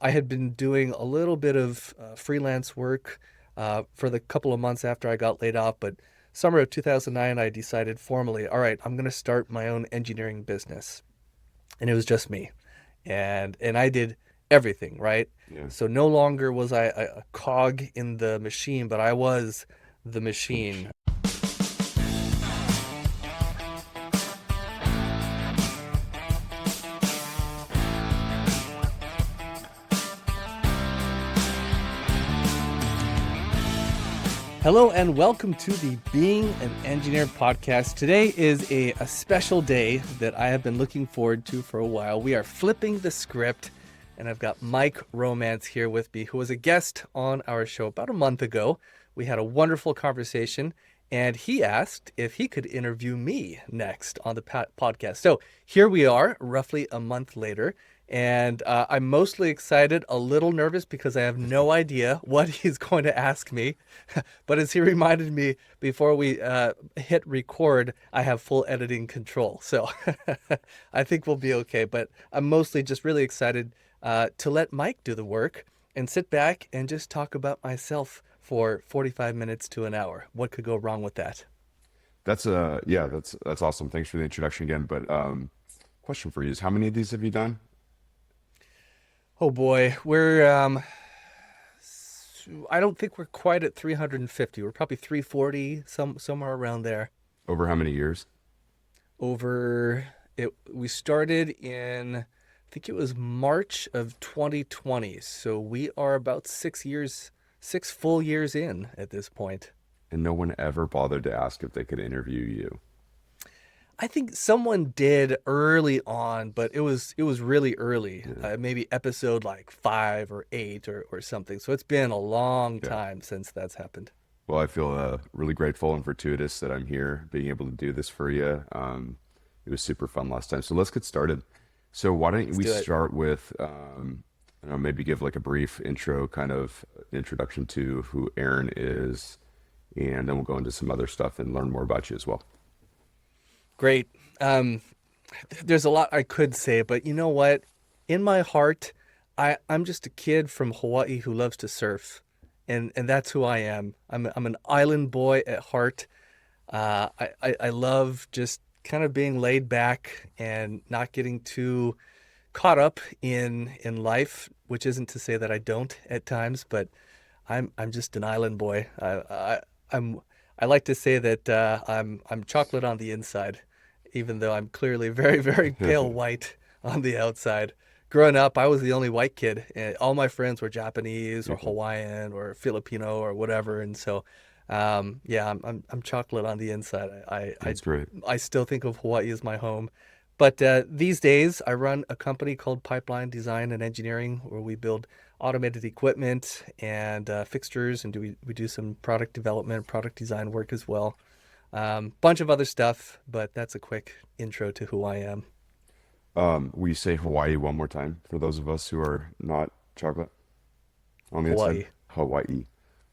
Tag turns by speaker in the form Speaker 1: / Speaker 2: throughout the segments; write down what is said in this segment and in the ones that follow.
Speaker 1: I had been doing a little bit of freelance work for the couple of months after I got laid off, but summer of 2009, I decided formally, all right, I'm going to start my own engineering business. And it was just me. And I did everything, right?
Speaker 2: Yeah.
Speaker 1: So no longer was I a cog in the machine, but I was the
Speaker 2: The
Speaker 1: machine.
Speaker 2: machine.
Speaker 1: Hello and welcome to the Being an Engineer podcast. Today is a special day that I have been looking forward to for a while. We are flipping the script, and I've got Mike Romance here with me, who was a guest on our show about a month ago. We had a wonderful conversation, and he asked if he could interview me next on the podcast. So here we are, roughly a month later. And I'm mostly excited, a little nervous because I have no idea what he's going to ask me. But as he reminded me before we hit record, I have full editing control. So I think we'll be okay. But I'm mostly just really excited to let Mike do the work and sit back and just talk about myself for 45 minutes to an hour. What could go wrong with that?
Speaker 2: That's awesome. Thanks for the introduction again. But question for you is how many of these have you done?
Speaker 1: Oh boy, I don't think we're quite at 350. We're probably 340, somewhere around there.
Speaker 2: Over how many years?
Speaker 1: Over it We started in, I think it was March of 2020. So we are about 6 years, 6 full years in at this point.
Speaker 2: And no one ever bothered to ask if they could interview you.
Speaker 1: I think someone did early on, but it was really early.
Speaker 2: Yeah.
Speaker 1: Maybe episode like 5 or 8 or something. So it's been a long
Speaker 2: Yeah.
Speaker 1: time since that's happened.
Speaker 2: Well, I feel really grateful and fortuitous that I'm here being able to do this for you. It was super fun last time. So let's get started. So why don't
Speaker 1: Let's
Speaker 2: we
Speaker 1: do it.
Speaker 2: start with, I don't know, maybe give like a brief intro, kind of introduction to who Aaron is, and then we'll go into some other stuff and learn more about you as well.
Speaker 1: Great. Um, there's a lot I could say, but you know what? In my heart, I'm just a kid from Hawaii who loves to surf, and that's who I am. I'm an island boy at heart. I love just kind of being laid back and not getting too caught up in life, which isn't to say that I don't at times, but I'm just an island boy. I'm I like to say that I'm chocolate on the inside, even though I'm clearly very, very pale white on the outside. Growing up, I was the only white kid, and all my friends were Japanese or
Speaker 2: Mhm.
Speaker 1: Hawaiian or Filipino or whatever, and so yeah, I'm chocolate on the inside.
Speaker 2: That's great.
Speaker 1: I still think of Hawaii as my home. But these days, I run a company called Pipeline Design and Engineering, where we build automated equipment and fixtures, and we do some product development, product design work as well. Bunch of other stuff, but that's a quick intro to who I am.
Speaker 2: Will you say Hawaii one more time for those of us who are not chocolate on the inside?
Speaker 1: Hawaii.
Speaker 2: Hawaii.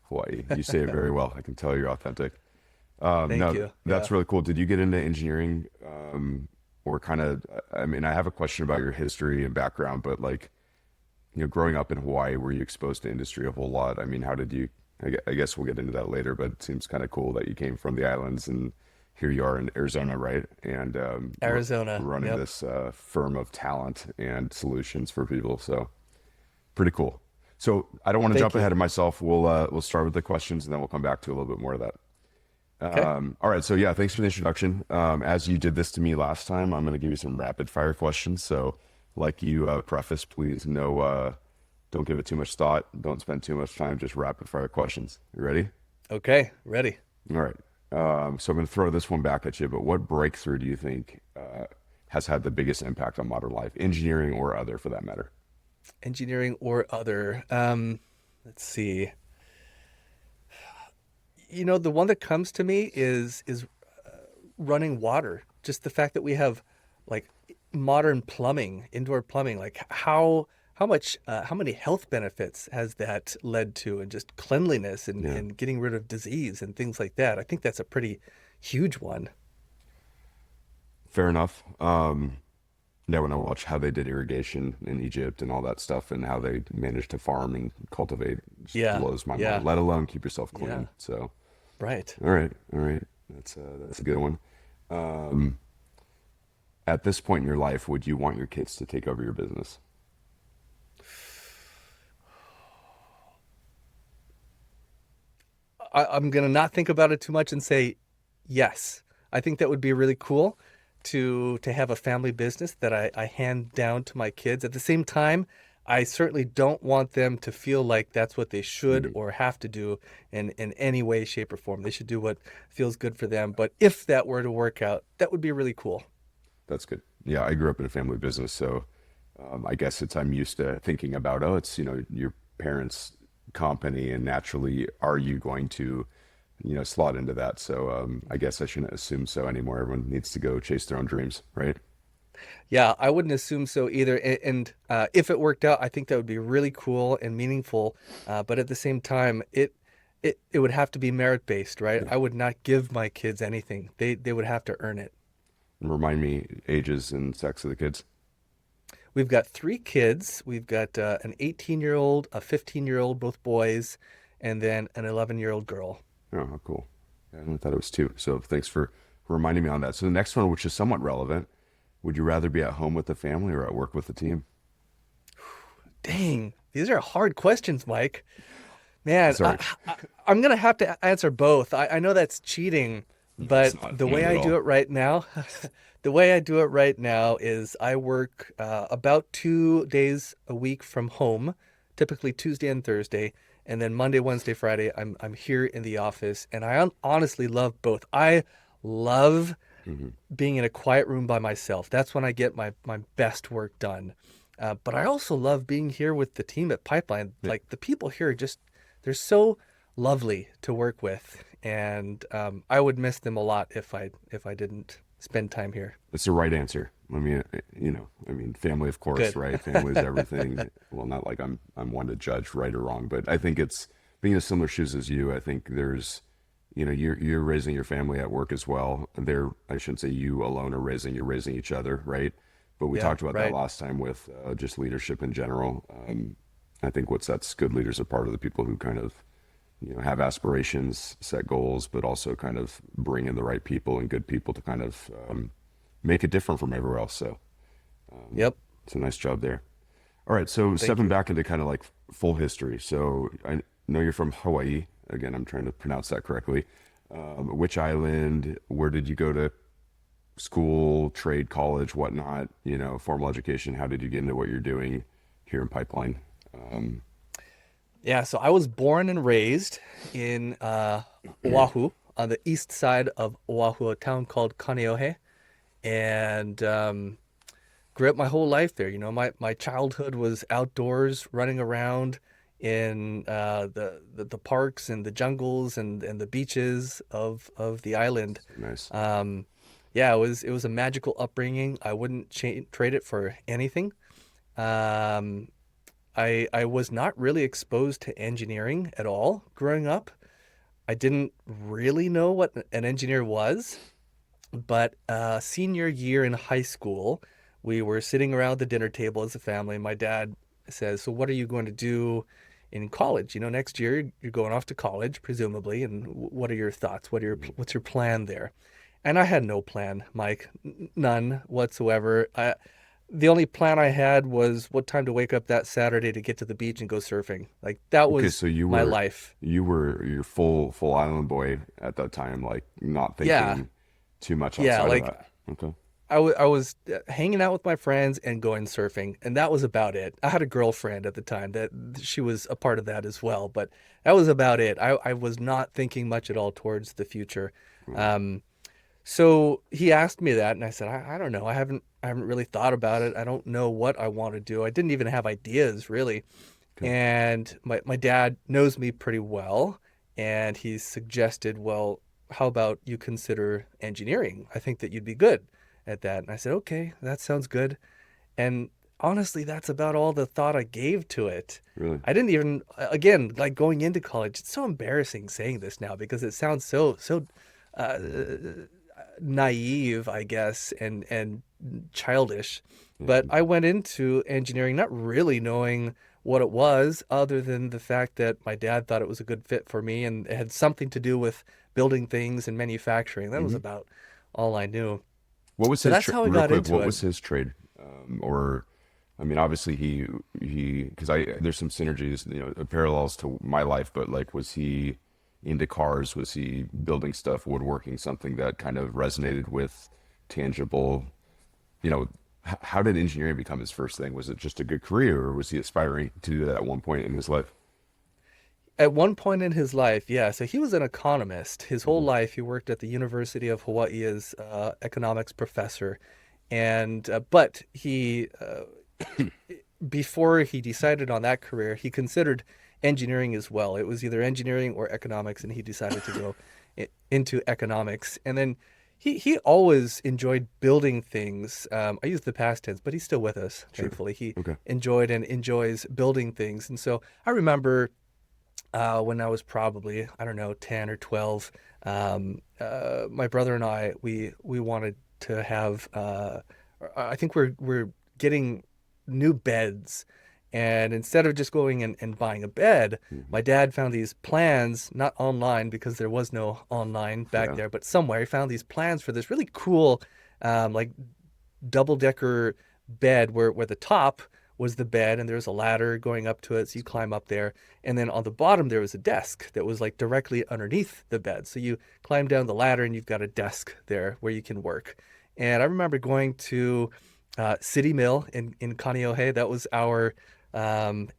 Speaker 2: Hawaii. You say it very well. I can tell you're authentic.
Speaker 1: Thank
Speaker 2: No,
Speaker 1: you.
Speaker 2: that's
Speaker 1: Yeah.
Speaker 2: really cool. Did you get into engineering, or kind of, I mean, I have a question about your history and background, but like, growing up in Hawaii, were you exposed to industry a whole lot? I mean, how did you, I guess we'll get into that later, but it seems kind of cool that you came from the islands and here you are in Arizona, right? And
Speaker 1: Arizona.
Speaker 2: running
Speaker 1: Yep.
Speaker 2: this firm of talent and solutions for people. So pretty cool. So I don't want to
Speaker 1: Thank
Speaker 2: jump
Speaker 1: you.
Speaker 2: ahead of myself. We'll start with the questions and then we'll come back to a little bit more of that.
Speaker 1: Okay.
Speaker 2: All right. So yeah, thanks for the introduction. As you did this to me last time, I'm going to give you some rapid fire questions. So like you preface, please no, don't give it too much thought. Don't spend too much time. Just rapid fire questions. You ready?
Speaker 1: Okay. Ready.
Speaker 2: All right. So I'm going to throw this one back at you. But what breakthrough do you think has had the biggest impact on modern life, engineering or other, for that matter?
Speaker 1: Engineering or other. Let's see. The one that comes to me is running water. Just the fact that we have like modern plumbing, indoor plumbing, like how many health benefits has that led to, and just cleanliness
Speaker 2: Yeah.
Speaker 1: and getting rid of disease and things like that. I think that's a pretty huge one.
Speaker 2: Fair enough. Yeah, when I watch how they did irrigation in Egypt and all that stuff and how they managed to farm and cultivate, it just
Speaker 1: Yeah,
Speaker 2: blows my mind,
Speaker 1: yeah,
Speaker 2: let alone keep yourself
Speaker 1: yeah.
Speaker 2: clean. So,
Speaker 1: Right.
Speaker 2: all right. That's a good one. Um, at this point in your life, would you want your kids to take over your business?
Speaker 1: I'm gonna not think about it too much and say yes. I think that would be really cool to have a family business that I hand down to my kids. At the same time, I certainly don't want them to feel like that's what they should
Speaker 2: Mhm.
Speaker 1: or have to do in any way, shape, or form. They should do what feels good for them. But if that were to work out, that would be really cool.
Speaker 2: That's good. Yeah, I grew up in a family business, so I guess I'm used to thinking about, oh, it's, your parents' company, and naturally, are you going to, slot into that? So I guess I shouldn't assume so anymore. Everyone needs to go chase their own dreams, right?
Speaker 1: Yeah, I wouldn't assume so either. And if it worked out, I think that would be really cool and meaningful. But at the same time, it would have to be merit based, right?
Speaker 2: Yeah.
Speaker 1: I would not give my kids anything. They would have to earn it.
Speaker 2: And remind me ages and sex of the kids.
Speaker 1: We've got three kids. We've got an 18-year-old, a 15-year-old, both boys, and then an 11-year-old girl.
Speaker 2: Oh, how cool. Yeah, I thought it was two. So thanks for reminding me on that. So the next one, which is somewhat relevant, would you rather be at home with the family or at work with the team?
Speaker 1: Dang, these are hard questions, Mike. Man,
Speaker 2: Sorry,
Speaker 1: I'm gonna have to answer both. I know that's cheating,
Speaker 2: it's
Speaker 1: but
Speaker 2: not
Speaker 1: the way
Speaker 2: not at
Speaker 1: I do
Speaker 2: all.
Speaker 1: it right now, the way I do it right now is I work about 2 days a week from home, typically Tuesday and Thursday, and then Monday, Wednesday, Friday, I'm here in the office, and I honestly love both. I love
Speaker 2: Hmm.
Speaker 1: being in a quiet room by myself. That's when I get my best work done. But I also love being here with the team at Pipeline.
Speaker 2: Yeah,
Speaker 1: Like the people here are just, they're so lovely to work with, and I would miss them a lot if I didn't spend time here.
Speaker 2: it's the right answer. I mean, family, of course,
Speaker 1: Good.
Speaker 2: right? Family is everything. Well, not like I'm one to judge right or wrong, but I think it's being in similar shoes as you. I think there's, you're raising your family at work as well. They're, I shouldn't say you alone are raising, you're raising each other, right? But we
Speaker 1: Yeah,
Speaker 2: talked about that
Speaker 1: right.
Speaker 2: last time with just leadership in general. I think what sets good leaders apart are the people who kind of, have aspirations, set goals, but also kind of bring in the right people and good people to kind of make it different from everywhere else. So
Speaker 1: Yep.
Speaker 2: it's a nice job there. All right, so
Speaker 1: Thank
Speaker 2: stepping
Speaker 1: you.
Speaker 2: back into kind of like full history. So I know you're from Hawaii. Again, I'm trying to pronounce that correctly. Which island? Where did you go to school, trade, college, whatnot? Formal education. How did you get into what you're doing here in Pipeline? Um,
Speaker 1: Yeah, so I was born and raised in Oahu, on the east side of Oahu, a town called Kaneohe, and grew up my whole life there. You know, my childhood was outdoors, running around in the parks and the jungles and the beaches of the island.
Speaker 2: so nice.
Speaker 1: Um, yeah, it was a magical upbringing. I wouldn't trade it for anything. Um, I was not really exposed to engineering at all growing up. I didn't really know what an engineer was, but senior year in high school, we were sitting around the dinner table as a family. My dad says, "So what are you going to do in college? You know, next year you're going off to college, presumably, and what are your thoughts? What's your plan there?" And I had no plan, Mike, none whatsoever. The only plan I had was what time to wake up that Saturday to get to the beach and go surfing. Like that
Speaker 2: Okay,
Speaker 1: was
Speaker 2: so
Speaker 1: my life.
Speaker 2: you were your full island boy at that time, like not
Speaker 1: Yeah,
Speaker 2: thinking too much
Speaker 1: yeah.
Speaker 2: outside of
Speaker 1: Like
Speaker 2: that. Okay.
Speaker 1: I was hanging out with my friends and going surfing, and that was about it. I had a girlfriend at the time that she was a part of that as well, but that was about it. I was not thinking much at all towards the future.
Speaker 2: Well,
Speaker 1: Um, so he asked me that, and I said, I don't know. I haven't really thought about it. I don't know what I want to do. I didn't even have ideas really.
Speaker 2: okay.
Speaker 1: And my dad knows me pretty well, and he suggested, well, how about you consider engineering? I think that you'd be good at that. And I said, okay, that sounds good. And honestly, that's about all the thought I gave to it.
Speaker 2: Really?
Speaker 1: I didn't even, again, like going into college, it's so embarrassing saying this now because it sounds so uh, naive, I guess, and childish. But
Speaker 2: And
Speaker 1: I went into engineering not really knowing what it was, other than the fact that my dad thought it was a good fit for me and it had something to do with building things and manufacturing. That was
Speaker 2: mhm.
Speaker 1: about all I knew.
Speaker 2: What was
Speaker 1: So
Speaker 2: his
Speaker 1: that's how I
Speaker 2: real
Speaker 1: got
Speaker 2: quick?
Speaker 1: into
Speaker 2: What
Speaker 1: it.
Speaker 2: was his trade? Or, I mean, obviously he because I there's some synergies, parallels to my life. But like, was he into cars? Was he building stuff, woodworking, something that kind of resonated with tangible? You know, how did engineering become his first thing? Was it just a good career, or was he aspiring to do that at one point in his life?
Speaker 1: At one point in his life, yeah, so he was an economist. His whole
Speaker 2: Hmm.
Speaker 1: life, he worked at the University of Hawaii as economics professor. And but before he decided on that career, he considered engineering as well. It was either engineering or economics, and he decided to go into economics. And then he always enjoyed building things. I use the past tense, but he's still with us,
Speaker 2: Sure.
Speaker 1: thankfully. He
Speaker 2: Okay.
Speaker 1: enjoyed and enjoys building things. And so I remember when I was probably, I don't know, 10 or 12, my brother and we wanted to have, I think we're getting new beds. And instead of just going and buying a bed,
Speaker 2: Hmm.
Speaker 1: my dad found these plans, not online because there was no online back
Speaker 2: Yeah.
Speaker 1: there, but somewhere he found these plans for this really cool, like double decker bed where the top was the bed and there was a ladder going up to it, so you climb up there, and then on the bottom there was a desk that was like directly underneath the bed, so you climb down the ladder and you've got a desk there where you can work. And I remember going to City Mill in Kaneohe. That was our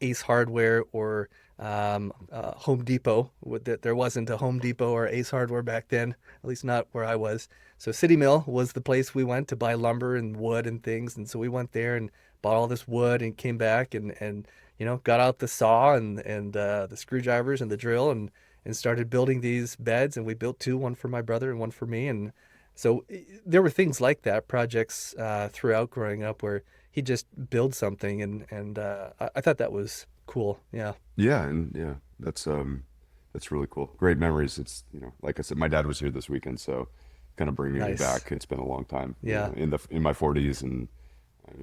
Speaker 1: Ace Hardware or Home Depot. There wasn't a Home Depot or Ace Hardware back then, at least not where I was. So City Mill was the place we went to buy lumber and wood and things. And so we went there and bought all this wood and came back and got out the saw and the screwdrivers and the drill and started building these beds. And we built two, one for my brother and one for me. And so there were things like that, projects throughout growing up where he just build something and I thought that was cool. Yeah.
Speaker 2: Yeah, and yeah, that's really cool. Great memories. It's, like I said, my dad was here this weekend, so kind of bringing me
Speaker 1: Nice.
Speaker 2: back. It's been a long time,
Speaker 1: Yeah.
Speaker 2: in my 40s, and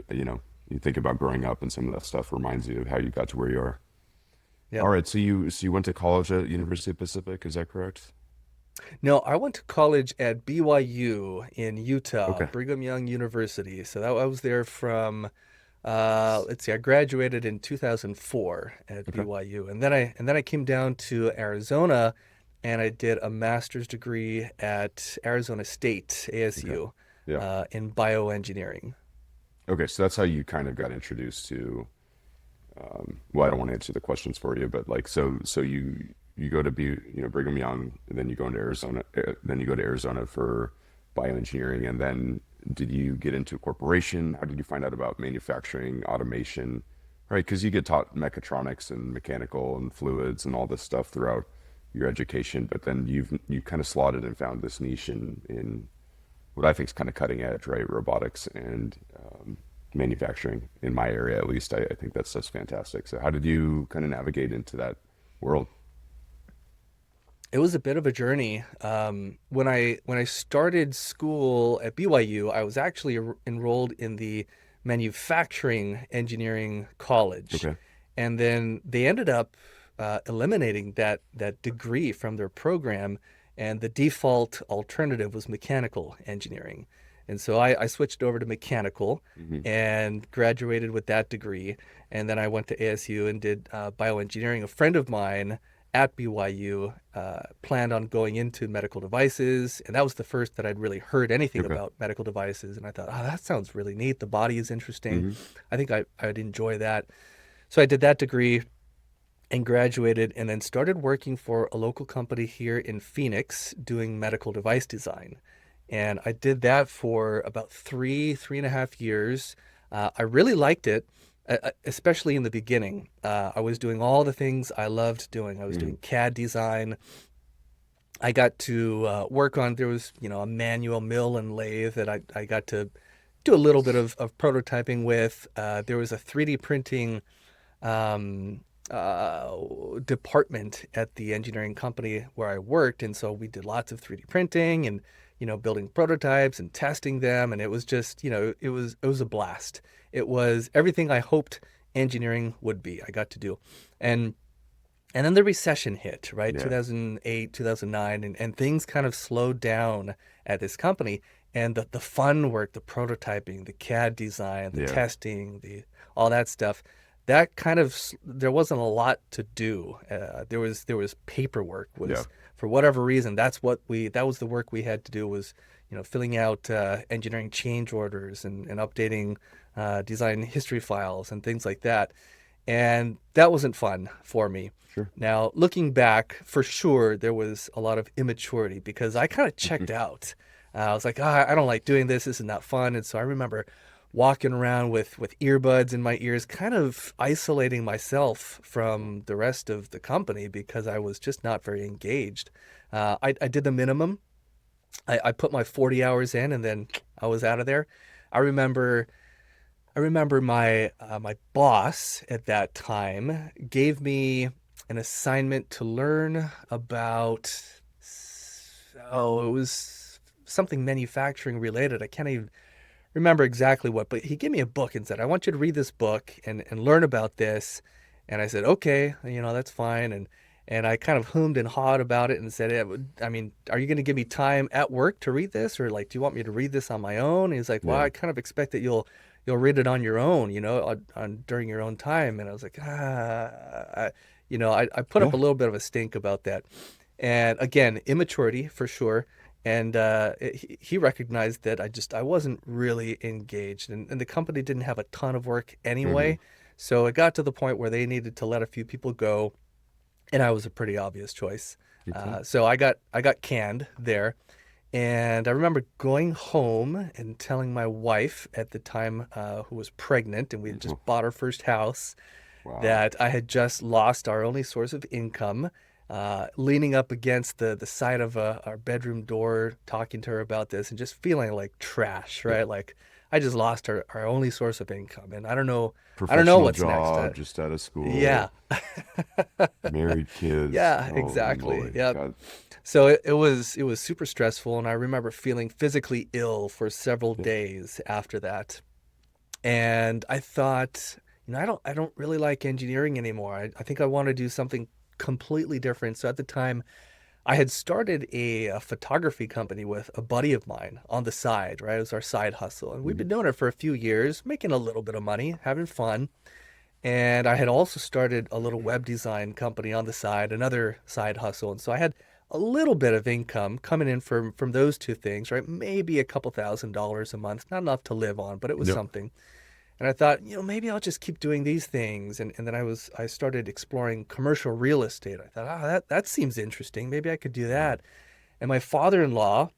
Speaker 2: you think about growing up, and some of that stuff reminds you of how you got to where you are. All
Speaker 1: Yep.
Speaker 2: right, so you went to college at University of Pacific, is that correct?
Speaker 1: No, I went to college at BYU in Utah,
Speaker 2: Okay.
Speaker 1: Brigham Young University. So that I was there from let's see, I graduated in 2004 at
Speaker 2: Okay.
Speaker 1: BYU. And then I came down to Arizona and I did a master's degree at Arizona State,
Speaker 2: Okay.
Speaker 1: ASU,
Speaker 2: Yeah.
Speaker 1: in bioengineering.
Speaker 2: Okay, so that's how you kind of got introduced to, well, I don't want to answer the questions for you, but like, so you go to be, Brigham Young, and then you go into Arizona, then you go to Arizona for bioengineering, and then did you get into a corporation? How did you find out about manufacturing, automation, right? Because you get taught mechatronics and mechanical and fluids and all this stuff throughout your education, but then you kind of slotted and found this niche in what I think is kind of cutting edge, right? Robotics and manufacturing in my area, at least. I think that's fantastic. So how did you kind of navigate into that world?
Speaker 1: It was a bit of a journey. When I started school at BYU, I was actually enrolled in the manufacturing engineering college,
Speaker 2: Okay.
Speaker 1: and then they ended up eliminating that degree from their program, and the default alternative was mechanical engineering. And so I switched over to mechanical
Speaker 2: Hmm.
Speaker 1: and graduated with that degree. And then I went to ASU and did bioengineering. A friend of mine at BYU planned on going into medical devices, and that was the first that I'd really heard anything
Speaker 2: Okay.
Speaker 1: about medical devices. And I thought, oh, that sounds really neat. The body is interesting.
Speaker 2: Hmm.
Speaker 1: I think I'd enjoy that. So I did that degree and graduated, and then started working for a local company here in Phoenix doing medical device design. And I did that for about 3.5 years. I really liked it, especially in the beginning. I was doing all the things I loved doing. I was
Speaker 2: Hmm.
Speaker 1: doing CAD design. I got to work on, there was, a manual mill and lathe that I got to do a little bit of prototyping with. There was a 3D printing um, department at the engineering company where I worked, and so we did lots of 3D printing and building prototypes and testing them, and it was just it was a blast. It was everything I hoped engineering would be. I got to do. And and then the recession hit, right?
Speaker 2: Yeah.
Speaker 1: 2008, 2009, and things kind of slowed down at this company. And the fun work, the prototyping, the CAD design, the
Speaker 2: Yeah.
Speaker 1: testing, the all that stuff, that kind of there wasn't a lot to do. There was paperwork.
Speaker 2: Yeah.
Speaker 1: Was for whatever reason that was the work we had to do was filling out engineering change orders and updating design history files and things like that. And that wasn't fun for me.
Speaker 2: Sure.
Speaker 1: Now, looking back, for sure, there was a lot of immaturity because I kind of checked out. I was like, I don't like doing this. This is not fun. And so I remember walking around with earbuds in my ears, kind of isolating myself from the rest of the company because I was just not very engaged. I did the minimum. I put my 40 hours in and then I was out of there. I remember I remember my boss at that time gave me an assignment to learn about, it was something manufacturing related. I can't even remember exactly what, but he gave me a book and said, I want you to read this book and learn about this. And I said, okay, that's fine. And I kind of hummed and hawed about it and said, I mean, are you going to give me time at work to read this? Or like, do you want me to read this on my own? And he's like, well,
Speaker 2: Yeah.
Speaker 1: I kind of expect that you'll read it on your own, during your own time. And I was like, I put up
Speaker 2: Yeah.
Speaker 1: a little bit of a stink about that. And again, immaturity for sure. And he recognized that I wasn't really engaged, and the company didn't have a ton of work
Speaker 2: Hmm.
Speaker 1: anyway. So it got to the point where they needed to let a few people go, and I was a pretty obvious choice.
Speaker 2: Okay.
Speaker 1: So I got canned there, and I remember going home and telling my wife at the time, who was pregnant, and we had
Speaker 2: Mhm.
Speaker 1: just bought our first house,
Speaker 2: Wow.
Speaker 1: that I had just lost our only source of income, leaning up against the side of our bedroom door, talking to her about this, and just feeling like trash,
Speaker 2: Yeah.
Speaker 1: right? Like I just lost our only source of income, and I don't know
Speaker 2: Professional
Speaker 1: what's next.
Speaker 2: job, just out of
Speaker 1: Yeah,
Speaker 2: school, married kids.
Speaker 1: yeah,
Speaker 2: Holy
Speaker 1: exactly.
Speaker 2: moly.
Speaker 1: Yep.
Speaker 2: God.
Speaker 1: So it was super stressful, and I remember feeling physically ill for several
Speaker 2: Yeah.
Speaker 1: days after that. And I thought, I don't really like engineering anymore. I think I want to do something completely different. So at the time, I had started a photography company with a buddy of mine on the side, right? It was our side hustle. And we've
Speaker 2: Mhm.
Speaker 1: been doing it for a few years, making a little bit of money, having fun. And I had also started a little web design company on the side, another side hustle. And so I had a little bit of income coming in from those two things, right? Maybe a couple $1,000s a month, not enough to live on, but it was
Speaker 2: Yep.
Speaker 1: something. And I thought, maybe I'll just keep doing these things. And then I started exploring commercial real estate. I thought, that seems interesting. Maybe I could do
Speaker 2: Wow.
Speaker 1: that. And my father-in-law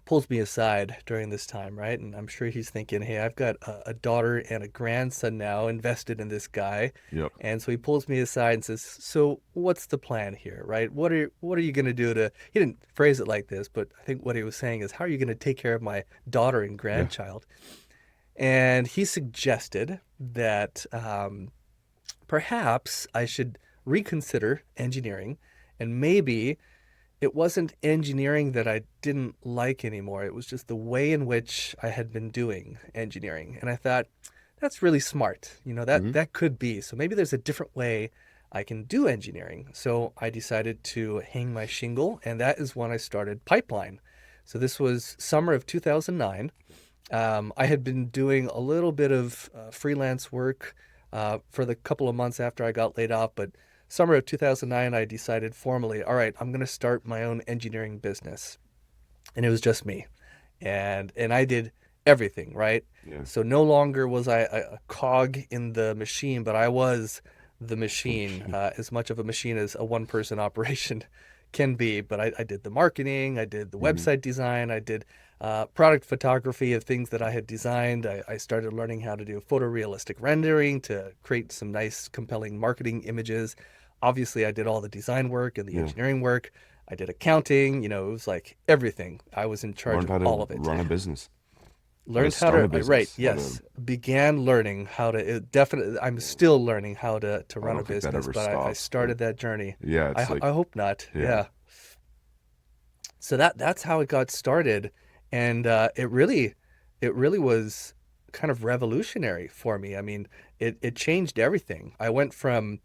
Speaker 1: pulls me aside during this time, right? And I'm sure he's thinking, hey, I've got a daughter and a grandson now invested in this guy.
Speaker 2: Yep.
Speaker 1: And so he pulls me aside and says, so what's the plan here, right? What are you going to do to, he didn't phrase it like this, but I think what he was saying is, how are you going to take care of my daughter and
Speaker 2: Yeah.
Speaker 1: grandchild? And he suggested that perhaps I should reconsider engineering, and maybe it wasn't engineering that I didn't like anymore. It was just the way in which I had been doing engineering. And I thought, that's really smart. That
Speaker 2: Hmm.
Speaker 1: that could be. So maybe there's a different way I can do engineering. So I decided to hang my shingle, and that is when I started Pipeline. So this was summer of 2009. I had been doing a little bit of freelance work for the couple of months after I got laid off, but summer of 2009, I decided formally, all right, I'm going to start my own engineering business. And it was just me. And I did everything, right?
Speaker 2: Yeah.
Speaker 1: So no longer was I a cog in the machine, but I was the
Speaker 2: The
Speaker 1: machine,
Speaker 2: machine.
Speaker 1: as much of a machine as a one-person operation can be. But I did the marketing, I did the
Speaker 2: Hmm.
Speaker 1: website design, I did product photography of things that I had designed. I started learning how to do photorealistic rendering to create some nice, compelling marketing images. Obviously, I did all the design work and the
Speaker 2: Yeah.
Speaker 1: engineering work. I did accounting, it was like everything. I was in charge
Speaker 2: Learned
Speaker 1: of
Speaker 2: how
Speaker 1: all
Speaker 2: to
Speaker 1: of it.
Speaker 2: run a business, how to
Speaker 1: Learned how
Speaker 2: start
Speaker 1: to,
Speaker 2: a
Speaker 1: right,
Speaker 2: business,
Speaker 1: yes. Began learning how to, definitely, I'm still learning how to
Speaker 2: I
Speaker 1: run a
Speaker 2: don't think that
Speaker 1: business,
Speaker 2: ever
Speaker 1: but I
Speaker 2: stops, but
Speaker 1: started that journey.
Speaker 2: yeah,
Speaker 1: I,
Speaker 2: it's like,
Speaker 1: I hope not.
Speaker 2: yeah.
Speaker 1: Yeah. So that's how it got started. And it really was kind of revolutionary for me. I mean, it changed everything. I went from,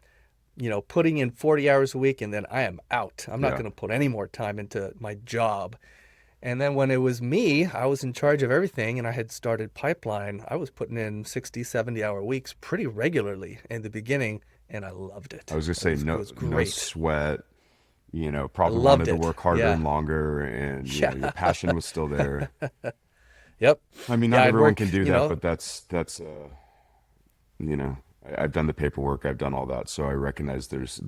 Speaker 1: putting in 40 hours a week and then I am out. I'm not
Speaker 2: Yeah.
Speaker 1: going to put any more time into my job. And then when it was me, I was in charge of everything and I had started Pipeline. I was putting in 60, 70-hour weeks pretty regularly in the beginning and I loved
Speaker 2: I
Speaker 1: it.
Speaker 2: was gonna
Speaker 1: It
Speaker 2: say
Speaker 1: was, it
Speaker 2: no
Speaker 1: was
Speaker 2: no
Speaker 1: great.
Speaker 2: sweat,
Speaker 1: I
Speaker 2: probably
Speaker 1: loved
Speaker 2: wanted to
Speaker 1: it.
Speaker 2: work harder
Speaker 1: Yeah.
Speaker 2: and longer, and
Speaker 1: Yeah.
Speaker 2: your passion was still there.
Speaker 1: Yep.
Speaker 2: I mean,
Speaker 1: Yeah,
Speaker 2: not
Speaker 1: I'd
Speaker 2: everyone
Speaker 1: work,
Speaker 2: can do that, but that's you know, I've done the paperwork, I've done all that, so I recognize there's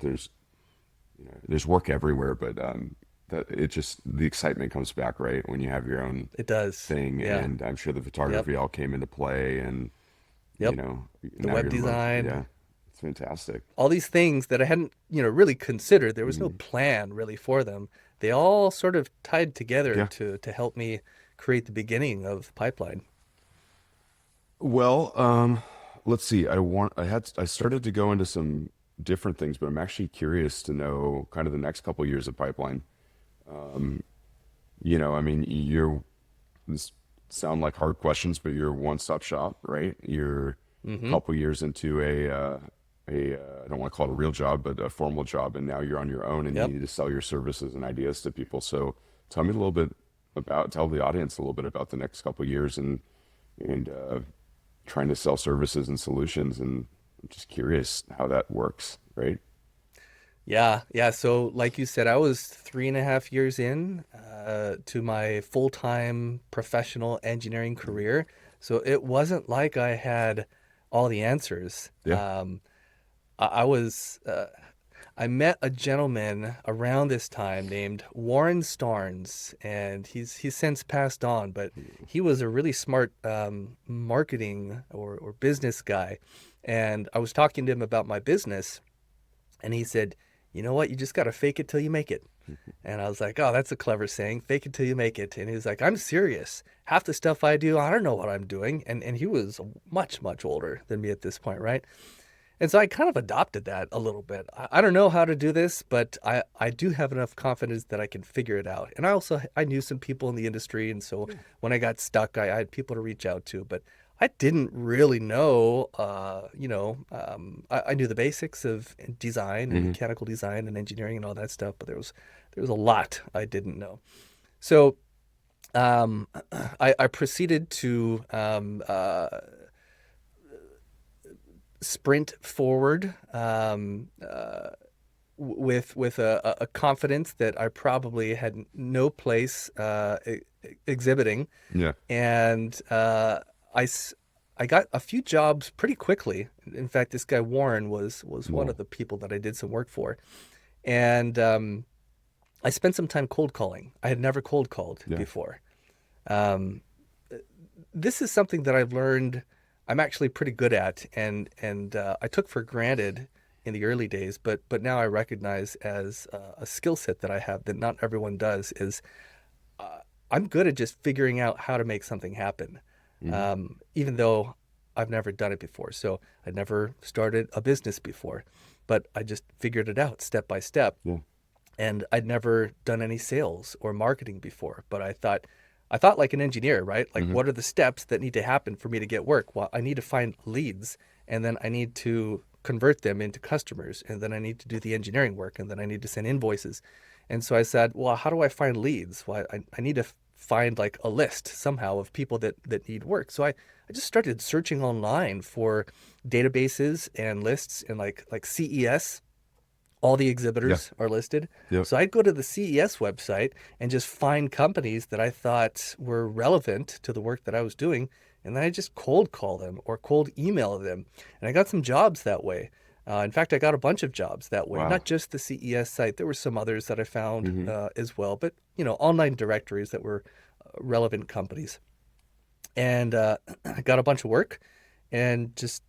Speaker 2: work everywhere, but that it just the excitement comes back, right, when you have your own
Speaker 1: it does.
Speaker 2: thing,
Speaker 1: Yeah.
Speaker 2: and I'm sure the
Speaker 1: Yep.
Speaker 2: photography all came into play, and
Speaker 1: Yep. The
Speaker 2: now
Speaker 1: web
Speaker 2: you're
Speaker 1: design,
Speaker 2: yeah, it's fantastic.
Speaker 1: all these things that I hadn't, really considered. There was no
Speaker 2: Hmm.
Speaker 1: plan really for them. They all sort of tied together
Speaker 2: Yeah.
Speaker 1: to help me create the beginning of Pipeline.
Speaker 2: Well, let's see. I started to go into some different things, but I'm actually curious to know kind of the next couple years of pipeline. I mean, this sound like hard questions, but you're a one-stop shop, right? You're a
Speaker 1: Hmm.
Speaker 2: couple years into I don't want to call it a real job, but a formal job, and now you're on your own and you
Speaker 1: Yep.
Speaker 2: need to sell your services and ideas to people. So tell me a little bit tell the audience a little bit about the next couple years and trying to sell services and solutions. And I'm just curious how that works, right?
Speaker 1: Yeah. Yeah. So, like you said, I was 3.5 years in to my full-time professional engineering career. So it wasn't like I had all the answers.
Speaker 2: Yeah.
Speaker 1: I was I met a gentleman around this time named Warren Starnes, and he's since passed on, but he was a really smart marketing or business guy. And I was talking to him about my business, and he said, "You know what? You just got to fake it till you make it." And I was like, "Oh, that's a clever saying. Fake it till you make it." And he was like, "I'm serious. Half the stuff I do, I don't know what I'm doing." And he was much, much older than me at this point, right? And so I kind of adopted that a little bit. I don't know how to do this, but I do have enough confidence that I can figure it out. And I knew some people in the industry, and so when I got stuck, I had people to reach out to. But I didn't really know, I knew the basics of design and
Speaker 2: Hmm.
Speaker 1: mechanical design and engineering and all that stuff, but there was a lot I didn't know. So um, I proceeded to sprint forward with a confidence that I probably had no place exhibiting,
Speaker 2: Yeah.
Speaker 1: and I s- I got a few jobs pretty quickly. In fact, this guy Warren was one
Speaker 2: Well,
Speaker 1: of the people that I did some work for, and I spent some time cold calling. I had never cold called
Speaker 2: yeah.
Speaker 1: before. Um, this is something that I've learned I'm actually pretty good at, and I took for granted in the early days, but now I recognize as a skill set that I have that not everyone does is I'm good at just figuring out how to make something happen,
Speaker 2: Hmm.
Speaker 1: even though I've never done it before. So I never started a business before, but I just figured it out step by step.
Speaker 2: Yeah.
Speaker 1: And I'd never done any sales or marketing before, but I thought like an engineer, right? Like,
Speaker 2: Hmm.
Speaker 1: what are the steps that need to happen for me to get work? Well, I need to find leads, and then I need to convert them into customers, and then I need to do the engineering work, and then I need to send invoices. And so I said, well, how do I find leads? Well, I need to find like a list somehow of people that need work. So I just started searching online for databases and lists, and like CES, all the
Speaker 2: Yeah.
Speaker 1: exhibitors are listed.
Speaker 2: Yep.
Speaker 1: So I'd go to the CES website and just find companies that I thought were relevant to the work that I was doing. And then I just cold call them or cold email them. And I got some jobs that way. In fact, I got a bunch of jobs that way,
Speaker 2: Wow.
Speaker 1: not just the CES site. There were some others that I found
Speaker 2: Hmm.
Speaker 1: as well, but online directories that were relevant companies. And I got a bunch of work and just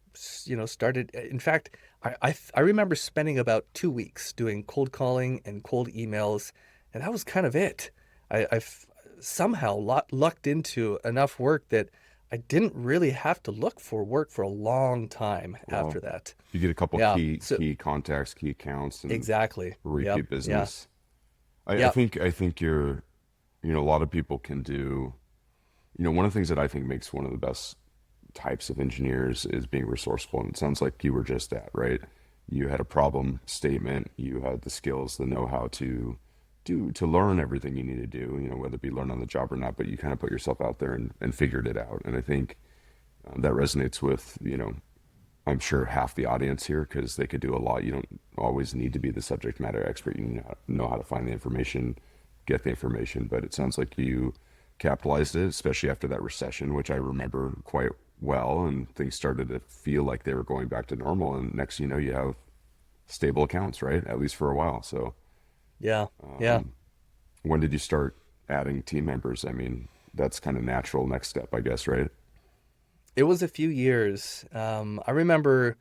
Speaker 1: started. In fact, I remember spending about 2 weeks doing cold calling and cold emails, and that was kind of it. I've somehow lucked into enough work that I didn't really have to look for work for a long time after
Speaker 2: Well,
Speaker 1: that.
Speaker 2: you get a couple
Speaker 1: Yeah. So
Speaker 2: key contacts, key accounts, and
Speaker 1: exactly. Yep.
Speaker 2: repeat
Speaker 1: Yeah.
Speaker 2: business.
Speaker 1: Yep.
Speaker 2: I think a lot of people can do, one of the things that I think makes one of the best types of engineers is being resourceful. And it sounds like you were just that, right? You had a problem statement, you had the skills, the know-how to learn everything you need to do, whether it be learn on the job or not, but you kind of put yourself out there and figured it out. And I think that resonates with, I'm sure half the audience here, because they could do a lot. You don't always need to be the subject matter expert. You know how to find the information, get the information, but it sounds like you capitalized it, especially after that recession, which I remember quite well, and things started to feel like they were going back to normal. And next, you have stable accounts, right? At least for a while. So
Speaker 1: Yeah. Yeah.
Speaker 2: when did you start adding team members? I mean, that's kind of natural next step, I guess, right?
Speaker 1: It was a few years. I remember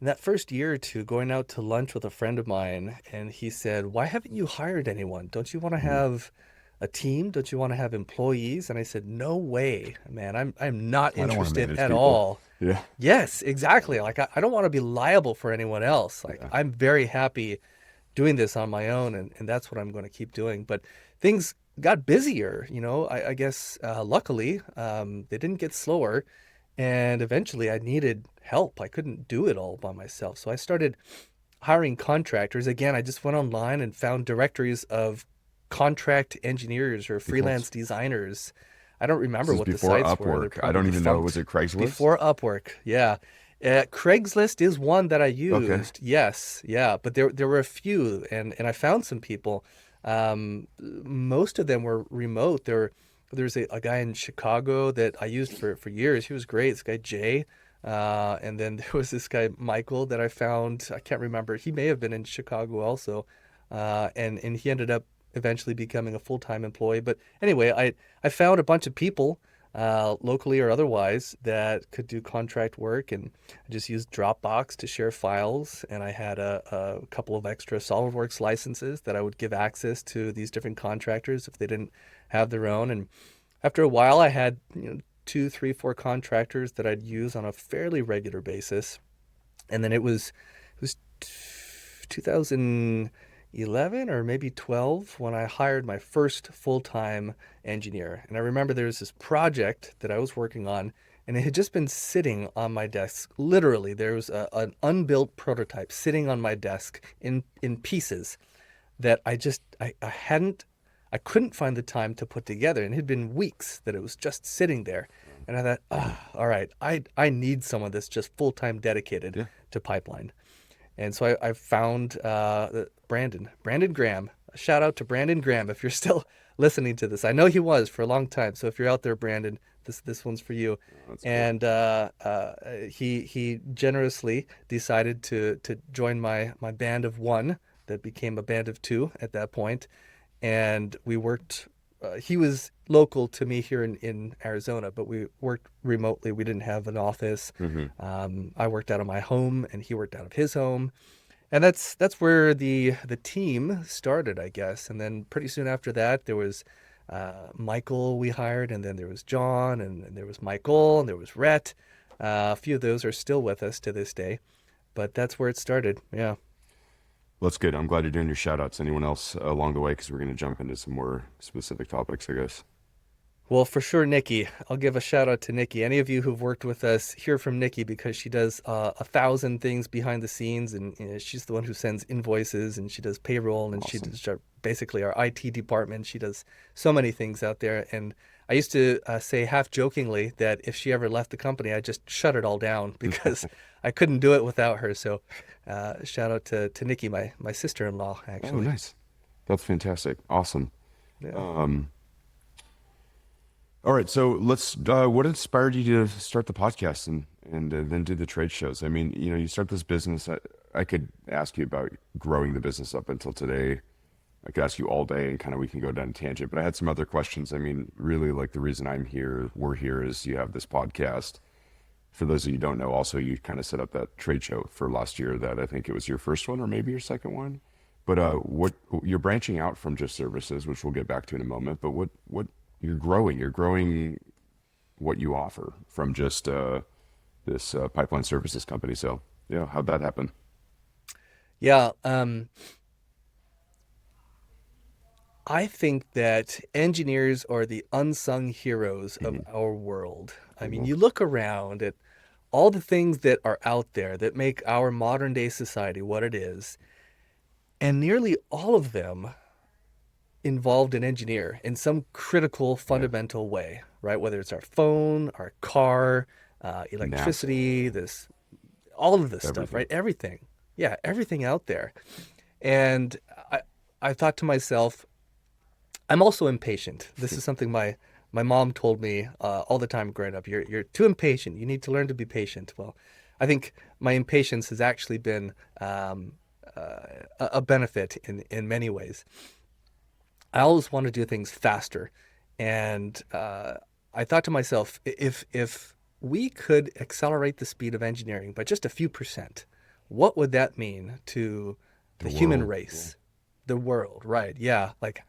Speaker 1: in that first year or two going out to lunch with a friend of mine, and he said, "Why haven't you hired anyone? Don't you want to
Speaker 2: Mhm.
Speaker 1: have a team? Don't you want to have employees?" And I said, "No way, man. I'm not
Speaker 2: I don't want to
Speaker 1: interested
Speaker 2: manage
Speaker 1: at
Speaker 2: people.
Speaker 1: all."
Speaker 2: Yeah.
Speaker 1: Yes, exactly. Like I don't want to be liable for anyone else. Like
Speaker 2: Yeah.
Speaker 1: I'm very happy doing this on my own, and that's what I'm going to keep doing. But things got busier, I guess luckily they didn't get slower, and eventually I needed help. I couldn't do it all by myself. So I started hiring contractors. Again, I just went online and found directories of contract engineers or
Speaker 2: Ethos.
Speaker 1: freelance designers. I don't
Speaker 2: This
Speaker 1: remember
Speaker 2: is
Speaker 1: what the
Speaker 2: before
Speaker 1: sites were. They're
Speaker 2: Upwork. I
Speaker 1: probably
Speaker 2: don't even know. Was
Speaker 1: defunct.
Speaker 2: it Craigslist?
Speaker 1: Before Upwork, yeah. Craigslist is one that I
Speaker 2: Okay.
Speaker 1: used. Yes, yeah, but there were a few, and I found some people. Most of them were remote. There's a guy in Chicago that I used for years. He was great. This guy Jay. And then there was this guy Michael that I found. I can't remember. He may have been in Chicago also, and he ended up eventually becoming a full-time employee. But anyway, I found a bunch of people, locally or otherwise, that could do contract work, and I just used Dropbox to share files. And I had a couple of extra SolidWorks licenses that I would give access to these different contractors if they didn't have their own. And after a while, I had, two, three, four contractors that I'd use on a fairly regular basis. And then it was 2011 or maybe 12 when I hired my first full-time engineer. And I remember there was this project that I was working on, and it had just been sitting on my desk. Literally, there was an unbuilt prototype sitting on my desk in pieces that I couldn't find the time to put together. And it had been weeks that it was just sitting there. And I thought, all right, I need someone that's just full-time dedicated
Speaker 2: Yeah.
Speaker 1: to pipeline. And so I found Brandon Graham. A shout out to Brandon Graham if you're still listening to this. I know he was for a long time. So if you're out there, Brandon, this one's for you.
Speaker 2: Oh, that's cool.
Speaker 1: And he generously decided to join my band of one that became a band of two at that point. And we worked. He was local to me here in Arizona, but we worked remotely. We didn't have an office.
Speaker 2: Hmm.
Speaker 1: I worked out of my home, and he worked out of his home, and that's where the team started, I guess. And then pretty soon after that, there was Michael we hired, and then there was John, and there was Michael, and there was Rhett. A few of those are still with us to this day, but that's where it started. Yeah.
Speaker 2: Well, that's good. I'm glad you're doing your shout outs. Anyone else along the way? Because we're going to jump into some more specific topics, I guess.
Speaker 1: Well, for sure, Nikki. I'll give a shout out to Nikki. Any of you who've worked with us, hear from Nikki because she does a thousand things behind the scenes, and she's the one who sends invoices, and she does payroll, and she
Speaker 2: Awesome.
Speaker 1: does basically our IT department. She does so many things out there, and I used to say half jokingly that if she ever left the company, I'd just shut it all down because I couldn't do it without her. So, shout out to Nikki, my sister-in-law,
Speaker 2: Oh,
Speaker 1: actually.
Speaker 2: nice. That's fantastic. Awesome.
Speaker 1: Yeah.
Speaker 2: Um, all right. So what inspired you to start the podcast and then do the trade shows? I mean, you start this business. I could ask you about growing the business up until today. I could ask you all day and kind of we can go down a tangent, but I had some other questions. I mean, really, like the reason we're here is you have this podcast. For those of you who don't know, also you kind of set up that trade show for last year that I think it was your first one or maybe your second one. But what you're branching out from just services, which we'll get back to in a moment. But what you're growing what you offer from just this pipeline services company. So yeah, how'd that happen?
Speaker 1: Yeah. I think that engineers are the unsung heroes of
Speaker 2: Mhm.
Speaker 1: our world. I mean,
Speaker 2: Well,
Speaker 1: you look around at all the things that are out there that make our modern day society what it is, and nearly all of them involved an engineer in some critical,
Speaker 2: yeah,
Speaker 1: fundamental way, right? Whether it's our phone, our car,
Speaker 2: NASA,
Speaker 1: electricity, this, all of this stuff,
Speaker 2: everything.
Speaker 1: right? Everything. Yeah, everything out there. And I, I thought to myself, I'm also impatient. This is something my mom told me all the time growing up. You're too impatient. You need to learn to be patient. Well, I think my impatience has actually been a benefit in many ways. I always want to do things faster, and I thought to myself, if we could accelerate the speed of engineering by just a few percent, what would that mean to
Speaker 2: The
Speaker 1: the human
Speaker 2: world.
Speaker 1: race, the world? Right? Yeah. Like,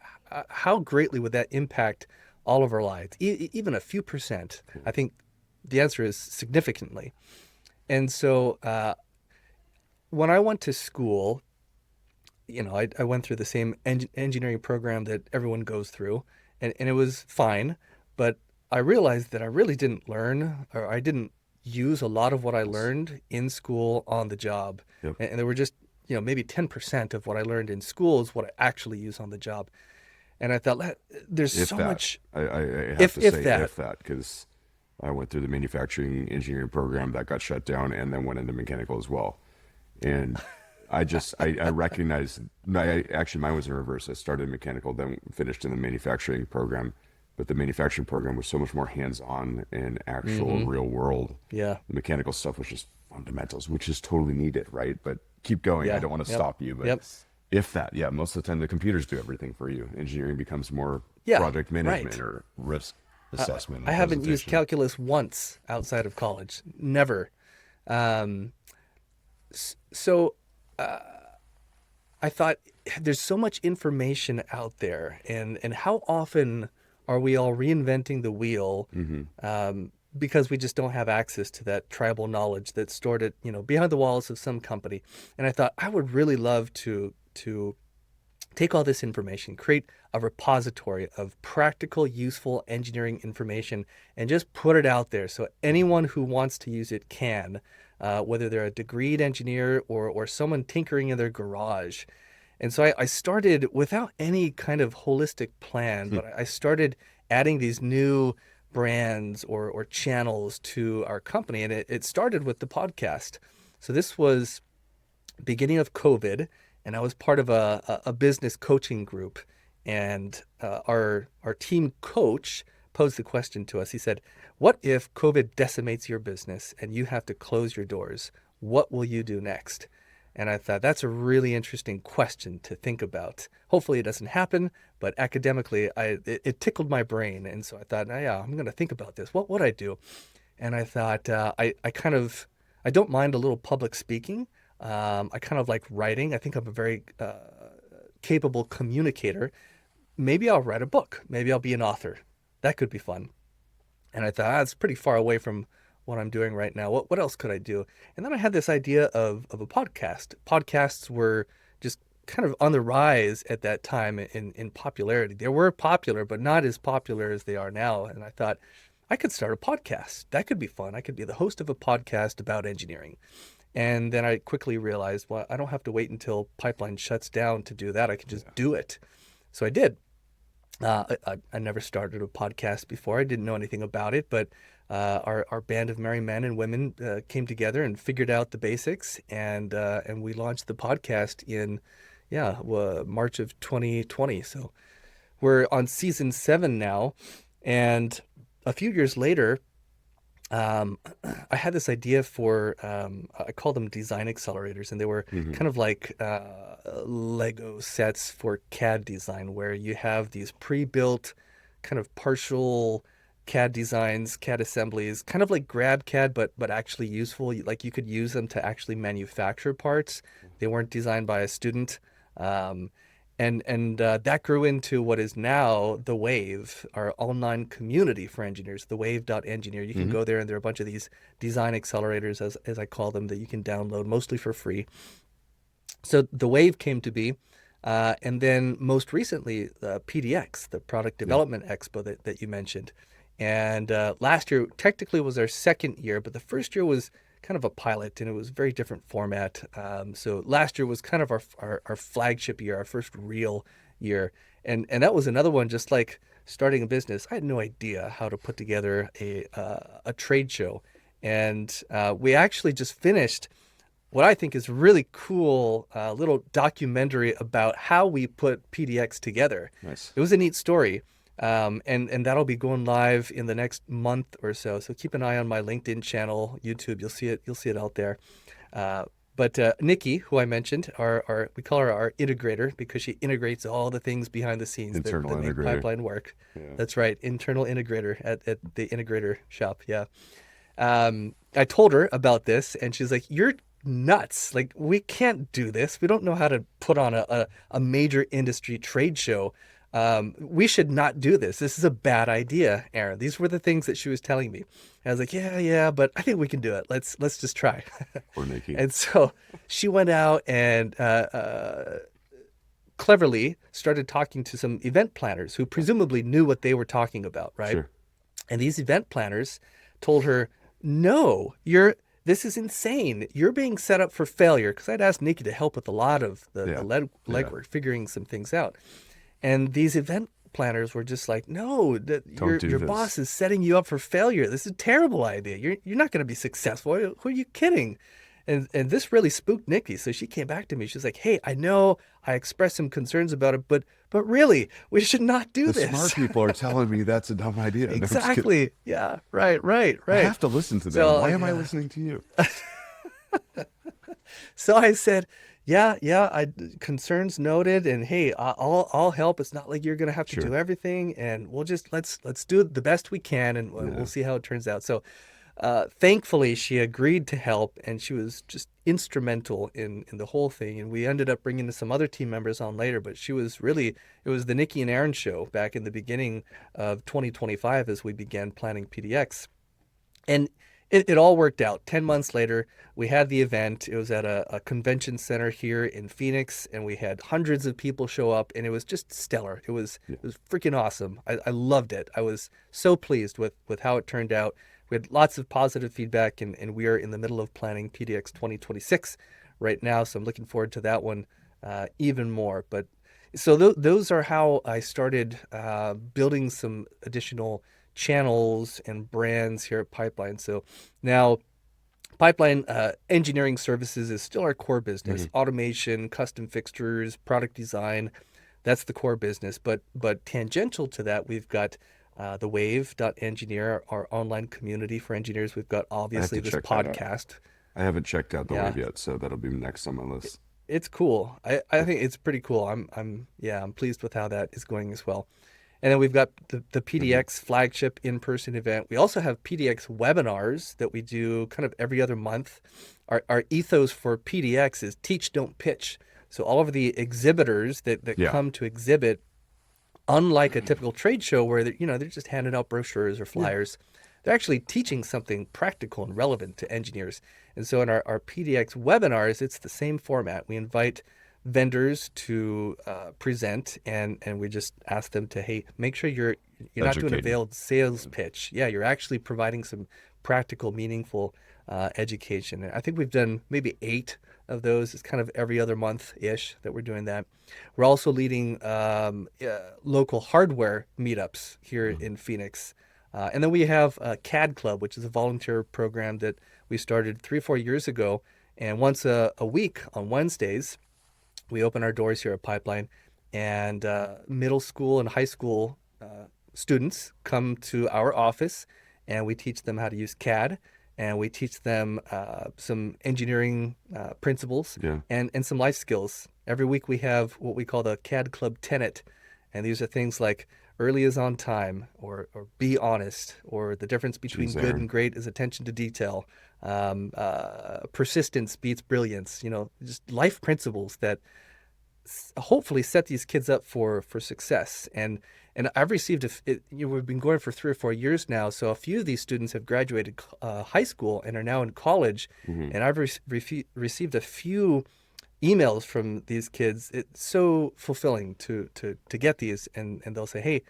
Speaker 1: how greatly would that impact all of our lives? Even a few percent. I think the answer is significantly. And so when I went to school, I went through the same engineering program that everyone goes through, and it was fine. But I realized that I really didn't learn, or I didn't use a lot of what I
Speaker 2: Yes.
Speaker 1: learned in school on the job.
Speaker 2: Yep.
Speaker 1: And there were just, maybe 10% of what I learned in school is what I actually use on the job. And I thought, there's
Speaker 2: If
Speaker 1: so
Speaker 2: that,
Speaker 1: much,
Speaker 2: I have to
Speaker 1: if
Speaker 2: say
Speaker 1: that.
Speaker 2: if that, because I went through the manufacturing engineering program that got shut down and then went into mechanical as well. And I recognized actually mine was in reverse. I started in mechanical, then finished in the manufacturing program. But the manufacturing program was so much more hands-on and actual
Speaker 1: Mm-hmm.
Speaker 2: real world.
Speaker 1: Yeah.
Speaker 2: The mechanical stuff was just fundamentals, which is totally needed, right? But keep going. I
Speaker 1: Yeah.
Speaker 2: don't want to
Speaker 1: Yep.
Speaker 2: stop you, but
Speaker 1: Yep.
Speaker 2: if that, yeah, most of the time the computers do everything for you. Engineering becomes more
Speaker 1: Yeah.
Speaker 2: project management
Speaker 1: Right.
Speaker 2: or risk
Speaker 1: I,
Speaker 2: assessment
Speaker 1: I
Speaker 2: and
Speaker 1: haven't used
Speaker 2: presentation.
Speaker 1: calculus once outside of college. Never. Um, so I thought there's so much information out there, and how often are we all reinventing the wheel
Speaker 2: Hmm.
Speaker 1: because we just don't have access to that tribal knowledge that's stored at behind the walls of some company. And I thought I would really love to take all this information, create a repository of practical, useful engineering information, and just put it out there so anyone who wants to use it can, whether they're a degreed engineer or someone tinkering in their garage. And so I started without any kind of holistic plan, but I started adding these new brands or channels to our company. And it started with the podcast. So this was beginning of COVID, and I was part of a business coaching group. And our team coach posed the question to us. He said, "What if COVID decimates your business and you have to close your doors? What will you do next?" And I thought that's a really interesting question to think about. Hopefully it doesn't happen, but academically, it tickled my brain, and so I thought, oh, yeah, I'm going to think about this. What would I do? And I thought I don't mind a little public speaking. I kind of like writing. I think I'm a very capable communicator. Maybe I'll write a book. Maybe I'll be an author. That could be fun. And I thought, it's pretty far away from what I'm doing right now. What else could I do? And then I had this idea of a podcast. Podcasts were just kind of on the rise at that time in popularity. They were popular, but not as popular as they are now. And I thought, I could start a podcast. That could be fun. I could be the host of a podcast about engineering. And then I quickly realized, well, I don't have to wait until pipeline shuts down to do that. I can just
Speaker 2: Yeah.
Speaker 1: do it. So I did. I never started a podcast before. I didn't know anything about it, but our band of merry men and women came together and figured out the basics, and we launched the podcast in March of 2020. So we're on season 7 now, and a few years later, um, I had this idea for I call them design accelerators, and they were
Speaker 2: Hmm.
Speaker 1: kind of like Lego sets for CAD design, where you have these pre-built kind of partial CAD designs, CAD assemblies, kind of like grab CAD, but actually useful. Like you could use them to actually manufacture parts. They weren't designed by a student. Um, and that grew into what is now the Wave, our online community for engineers, the wave.engineer. You can
Speaker 2: Hmm.
Speaker 1: go there, and there are a bunch of these design accelerators, as I call them, that you can download mostly for free. So the Wave came to be And then most recently, the PDX, the Product
Speaker 2: Yeah.
Speaker 1: Development Expo that you mentioned. And last year technically was our second year, but the first year was kind of a pilot and it was a very different format. So last year was kind of our flagship year, our first real year. And that was another one, just like starting a business. I had no idea how to put together a trade show. And we actually just finished what I think is really cool little documentary about how we put PDX together.
Speaker 2: Nice.
Speaker 1: It was a neat story. And that'll be going live in the next month or so. So keep an eye on my LinkedIn channel, YouTube. You'll see it out there. But Nikki, who I mentioned, we call her our integrator because she integrates all the things behind the scenes
Speaker 2: Internal
Speaker 1: that make
Speaker 2: integrator.
Speaker 1: pipeline work.
Speaker 2: Yeah.
Speaker 1: That's right, internal integrator at the integrator shop. Yeah. I told her about this, and she's like, "You're nuts! Like, we can't do this. We don't know how to put on a major industry trade show. We should not do this. This is a bad idea, Aaron." These were the things that she was telling me. I was like, yeah, but I think we can do it. Let's just try.
Speaker 2: Poor Nikki.
Speaker 1: And so she went out and cleverly started talking to some event planners who presumably knew what they were talking about, right?
Speaker 2: Sure.
Speaker 1: And these event planners told her, "No, this is insane. You're being set up for failure." Because I'd asked Nikki to help with a lot of the legwork, figuring some things out. And these event planners were just like, "No, your boss is setting you up for failure. This is a terrible idea. You're not going to be successful. Who are you kidding?" And this really spooked Nikki. So she came back to me. She's like, "Hey, I know I expressed some concerns about it, but really, we should not do this.
Speaker 2: The smart people are telling me that's a dumb idea."
Speaker 1: Exactly. Yeah. Right.
Speaker 2: I have to listen to them.
Speaker 1: So,
Speaker 2: Why am I listening to you?
Speaker 1: So I said, yeah, concerns noted, and hey, I'll help. It's not like you're gonna have to do everything, and we'll just let's do the best we can, and we'll see how it turns out. So, thankfully, she agreed to help, and she was just instrumental in the whole thing. And we ended up bringing some other team members on later, but it was the Nikki and Aaron show back in the beginning of 2025 as we began planning PDX, and it all worked out. 10 months later, we had the event. It was at a convention center here in Phoenix, and we had hundreds of people show up, and it was just stellar. It was freaking awesome. I loved it. I was so pleased with how it turned out. We had lots of positive feedback, and we are in the middle of planning PDX 2026 right now, so I'm looking forward to that one even more. But so those are how I started building some additional channels and brands here at Pipeline. So now Pipeline engineering services is still our core business. Automation, custom fixtures, product design, that's the core business. But tangential to that, we've got the Wave.engineer, our online community for engineers. We've got obviously this podcast.
Speaker 2: I haven't checked out the Wave yet, so that'll be next on my list.
Speaker 1: It's cool. I think it's pretty cool. I'm pleased with how that is going as well. And then we've got the PDX flagship in-person event. We also have PDX webinars that we do kind of every other month. Our ethos for PDX is teach, don't pitch. So all of the exhibitors that come to exhibit, unlike a typical trade show where they're just handing out brochures or flyers, they're actually teaching something practical and relevant to engineers. And so in our PDX webinars, it's the same format. We invite vendors to present, and we just ask them to, hey, make sure you're not doing a veiled sales pitch. Yeah, you're actually providing some practical, meaningful education. And I think we've done maybe 8 of those. It's kind of every other month-ish that we're doing that. We're also leading local hardware meetups here in Phoenix. And then we have CAD Club, which is a volunteer program that we started 3 or 4 years ago. And once a week on Wednesdays, we open our doors here at Pipeline, and middle school and high school students come to our office, and we teach them how to use CAD, and we teach them some engineering principles and some life skills. Every week we have what we call the CAD Club Tenet, and these are things like early is on time, or be honest, or the difference between good and great is attention to detail. Persistence beats brilliance. Just life principles that hopefully set these kids up for success. And I've received we've been going for 3 or 4 years now, so a few of these students have graduated high school and are now in college, and I've received a few emails from these kids. It's so fulfilling to get these, and they'll say, "Hey,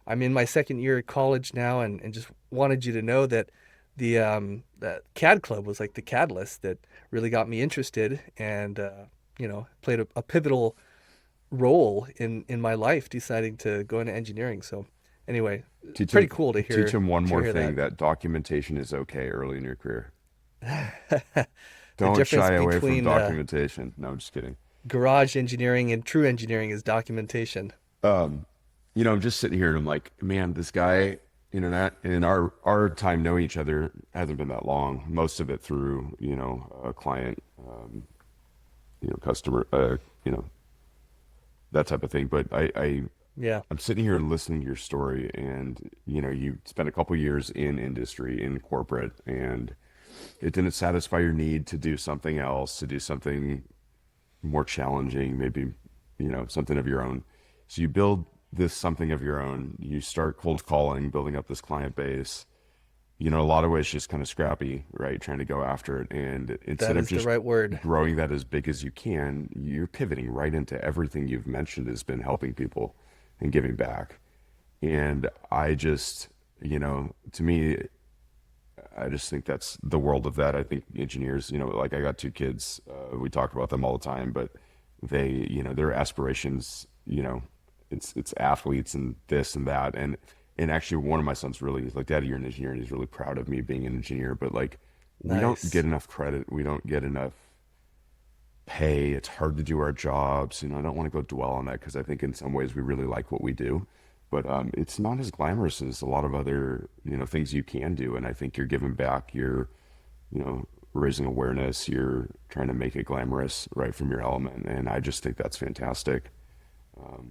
Speaker 1: I'm in my second year at college now, and just wanted you to know that that CAD club was like the catalyst that really got me interested, and played a pivotal role in my life deciding to go into engineering." So anyway,
Speaker 2: Teach
Speaker 1: pretty
Speaker 2: him,
Speaker 1: cool
Speaker 2: teach him one
Speaker 1: to
Speaker 2: more
Speaker 1: hear
Speaker 2: thing,
Speaker 1: that.
Speaker 2: that documentation is okay early in your career.
Speaker 1: The
Speaker 2: Don't
Speaker 1: difference
Speaker 2: shy away from
Speaker 1: between
Speaker 2: documentation. No, I'm just kidding.
Speaker 1: garage engineering and true engineering is documentation.
Speaker 2: Um, I'm just sitting here and I'm like, man, this guy, that in our time knowing each other hasn't been that long. Most of it through, a client, customer, that type of thing. But
Speaker 1: Yeah,
Speaker 2: I'm sitting here listening to your story, and you spent a couple years in industry, in corporate, and it didn't satisfy your need to do something else, to do something more challenging, maybe, something of your own. So you build this something of your own. You start cold calling, building up this client base. A lot of ways just kind of scrappy, right? Trying to go after it. And instead
Speaker 1: that
Speaker 2: of
Speaker 1: is the
Speaker 2: just
Speaker 1: right word.
Speaker 2: growing that as big as you can, you're pivoting right into everything you've mentioned has been helping people and giving back. And I just, to me, I just think that's the world of that. I think engineers, like I got two kids, we talk about them all the time, but they, their aspirations, it's athletes and this and that. And actually one of my sons really is like, Daddy, you're an engineer, and he's really proud of me being an engineer. But like, we don't
Speaker 1: Nice.
Speaker 2: get enough credit. We don't get enough pay. It's hard to do our jobs. I don't want to go dwell on that because I think in some ways we really like what we do, but it's not as glamorous as a lot of other things you can do. And I think you're giving back. You're raising awareness. You're trying to make it glamorous right from your element, and I just think that's fantastic.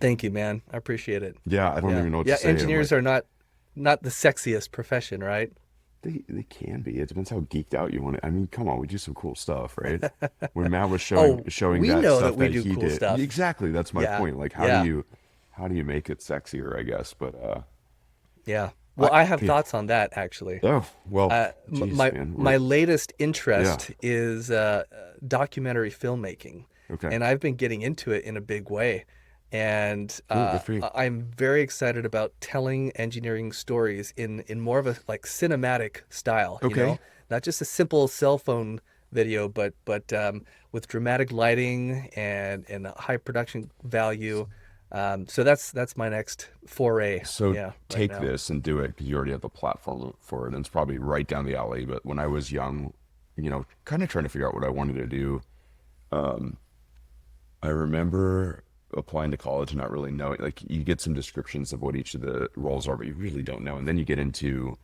Speaker 1: Thank you, man. I appreciate it.
Speaker 2: Yeah, I don't
Speaker 1: Yeah.
Speaker 2: even know what to
Speaker 1: Yeah,
Speaker 2: say. I'm
Speaker 1: engineers
Speaker 2: like,
Speaker 1: are not the sexiest profession, right?
Speaker 2: they can be. It depends how geeked out you want it. I mean, come on, we do some cool stuff, right? When Matt was showing
Speaker 1: Oh,
Speaker 2: showing
Speaker 1: we
Speaker 2: that
Speaker 1: know that
Speaker 2: stuff
Speaker 1: we
Speaker 2: that
Speaker 1: do
Speaker 2: he
Speaker 1: cool
Speaker 2: did,
Speaker 1: stuff.
Speaker 2: exactly. That's my
Speaker 1: Yeah.
Speaker 2: point. Like,
Speaker 1: Yeah.
Speaker 2: how do you make it sexier? I guess, but
Speaker 1: Yeah.
Speaker 2: I
Speaker 1: Well, I have
Speaker 2: yeah.
Speaker 1: thoughts on that actually.
Speaker 2: Oh well, geez,
Speaker 1: My
Speaker 2: man.
Speaker 1: my
Speaker 2: We're
Speaker 1: latest
Speaker 2: yeah.
Speaker 1: interest is documentary filmmaking,
Speaker 2: Okay.
Speaker 1: and I've been getting into it in a big way. And
Speaker 2: Cool. Good for you.
Speaker 1: I'm very excited about telling engineering stories in more of a like cinematic style,
Speaker 2: Okay.
Speaker 1: not just a simple cell phone video, but with dramatic lighting and a high production value. So that's my next foray,
Speaker 2: So
Speaker 1: yeah, right
Speaker 2: take
Speaker 1: now.
Speaker 2: this and do it because you already have the platform for it, and it's probably right down the alley. But when I was young, kind of trying to figure out what I wanted to do, I remember applying to college and not really knowing. Like, you get some descriptions of what each of the roles are, but you really don't know. And then you get into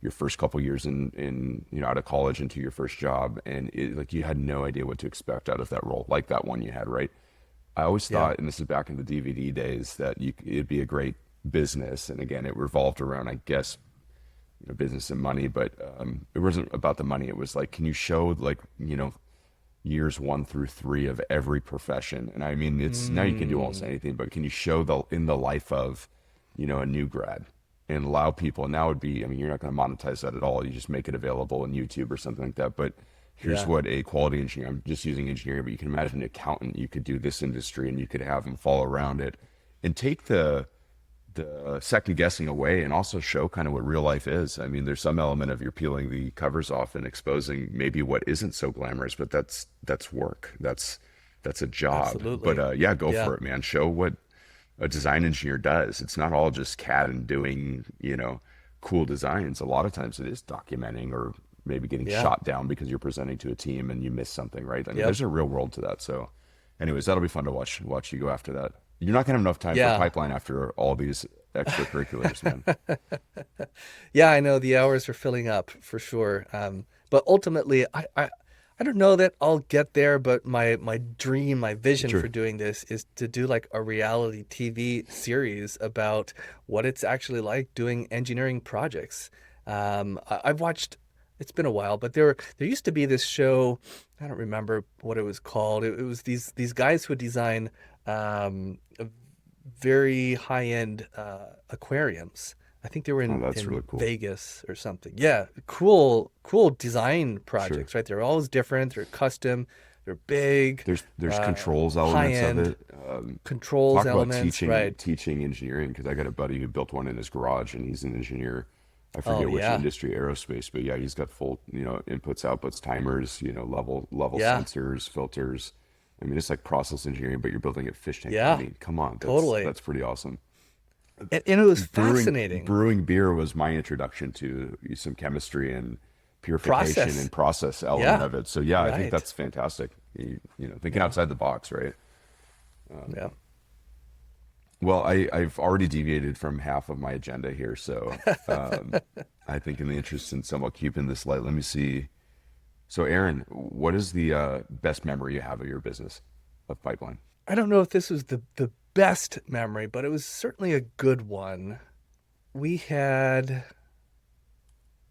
Speaker 2: your first couple years in out of college into your first job, and like you had no idea what to expect out of that role, like that one you had, right? I always
Speaker 1: Yeah.
Speaker 2: thought, and this is back in the DVD days, that it'd be a great business. And again, it revolved around, I guess, business and money, but it wasn't about the money. It was like, can you show like, years 1 through 3 of every profession? And I mean, it's now you can do almost
Speaker 1: Mm,
Speaker 2: anything, but can you show the in the life of, a new grad and allow people, and that would be, I mean, you're not going to monetize that at all. You just make it available on YouTube or something like that. But here's
Speaker 1: yeah.
Speaker 2: what a quality engineer, I'm just using engineering, but you can imagine an accountant, you could do this industry and you could have them fall around it and take the second guessing away, and also show kind of what real life is. I mean, there's some element of you're peeling the covers off and exposing maybe what isn't so glamorous, but that's work. That's a job. But
Speaker 1: Absolutely.
Speaker 2: yeah, go
Speaker 1: Yeah.
Speaker 2: for it, man. Show what a design engineer does. It's not all just CAD and doing, cool designs. A lot of times it is documenting or maybe getting
Speaker 1: Yeah.
Speaker 2: shot down because you're presenting to a team and you miss something, right? I mean,
Speaker 1: Yep.
Speaker 2: there's a real world to that. So anyways, that'll be fun to watch you go after that. You're not gonna have enough time for
Speaker 1: Yeah.
Speaker 2: pipeline after all these extracurriculars, man.
Speaker 1: Yeah, I know the hours are filling up for sure. But ultimately, I don't know that I'll get there, but my dream, my vision for
Speaker 2: Sure.
Speaker 1: doing this is to do like a reality TV series about what it's actually like doing engineering projects. I've watched, it's been a while, but there used to be this show, I don't remember what it was called. It was these guys who would design very high-end aquariums. I think they were
Speaker 2: Oh,
Speaker 1: in
Speaker 2: that's really
Speaker 1: in
Speaker 2: cool.
Speaker 1: Vegas or something. Yeah, cool design
Speaker 2: Sure.
Speaker 1: projects, right? They're always different. They're custom, They're big,
Speaker 2: There's controls
Speaker 1: high
Speaker 2: elements of
Speaker 1: end
Speaker 2: it.
Speaker 1: controls
Speaker 2: Talk about
Speaker 1: elements, right?
Speaker 2: teaching engineering, because I got a buddy who built one in his garage and he's an engineer. I
Speaker 1: Oh
Speaker 2: forget which
Speaker 1: yeah,
Speaker 2: industry, aerospace, but yeah, he's got full, inputs, outputs, timers, level
Speaker 1: yeah,
Speaker 2: sensors, filters. I mean, it's like process engineering, but you're building a fish tank. I
Speaker 1: yeah,
Speaker 2: mean, come on,
Speaker 1: totally.
Speaker 2: that's pretty awesome.
Speaker 1: And it was
Speaker 2: Brewing
Speaker 1: fascinating
Speaker 2: brewing beer was my introduction to some chemistry and purification
Speaker 1: process.
Speaker 2: and process element
Speaker 1: Yeah,
Speaker 2: of it. So yeah, I think
Speaker 1: right.
Speaker 2: that's fantastic. Thinking
Speaker 1: Yeah,
Speaker 2: outside the box, right?
Speaker 1: yeah.
Speaker 2: Well, I've already deviated from half of my agenda here, so I think in the interest in somewhat keeping this light, let me see. So, Aaron, what is the best memory you have of your business of Pipeline?
Speaker 1: I don't know if this was the best memory, but it was certainly a good one. We had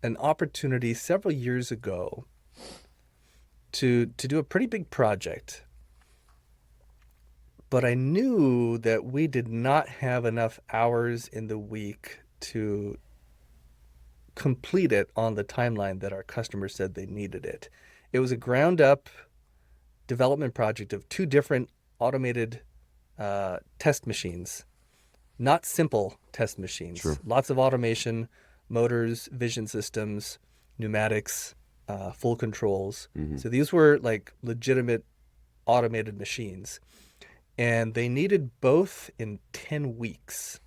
Speaker 1: an opportunity several years ago to do a pretty big project, but I knew that we did not have enough hours in the week to complete it on the timeline that our customer said they needed it. It was a ground up development project of two different automated test machines, not simple test machines,
Speaker 2: Sure.
Speaker 1: lots of automation, motors, vision systems, pneumatics, full controls.
Speaker 2: Hmm.
Speaker 1: So these were like legitimate automated machines. And they needed both in 10 weeks.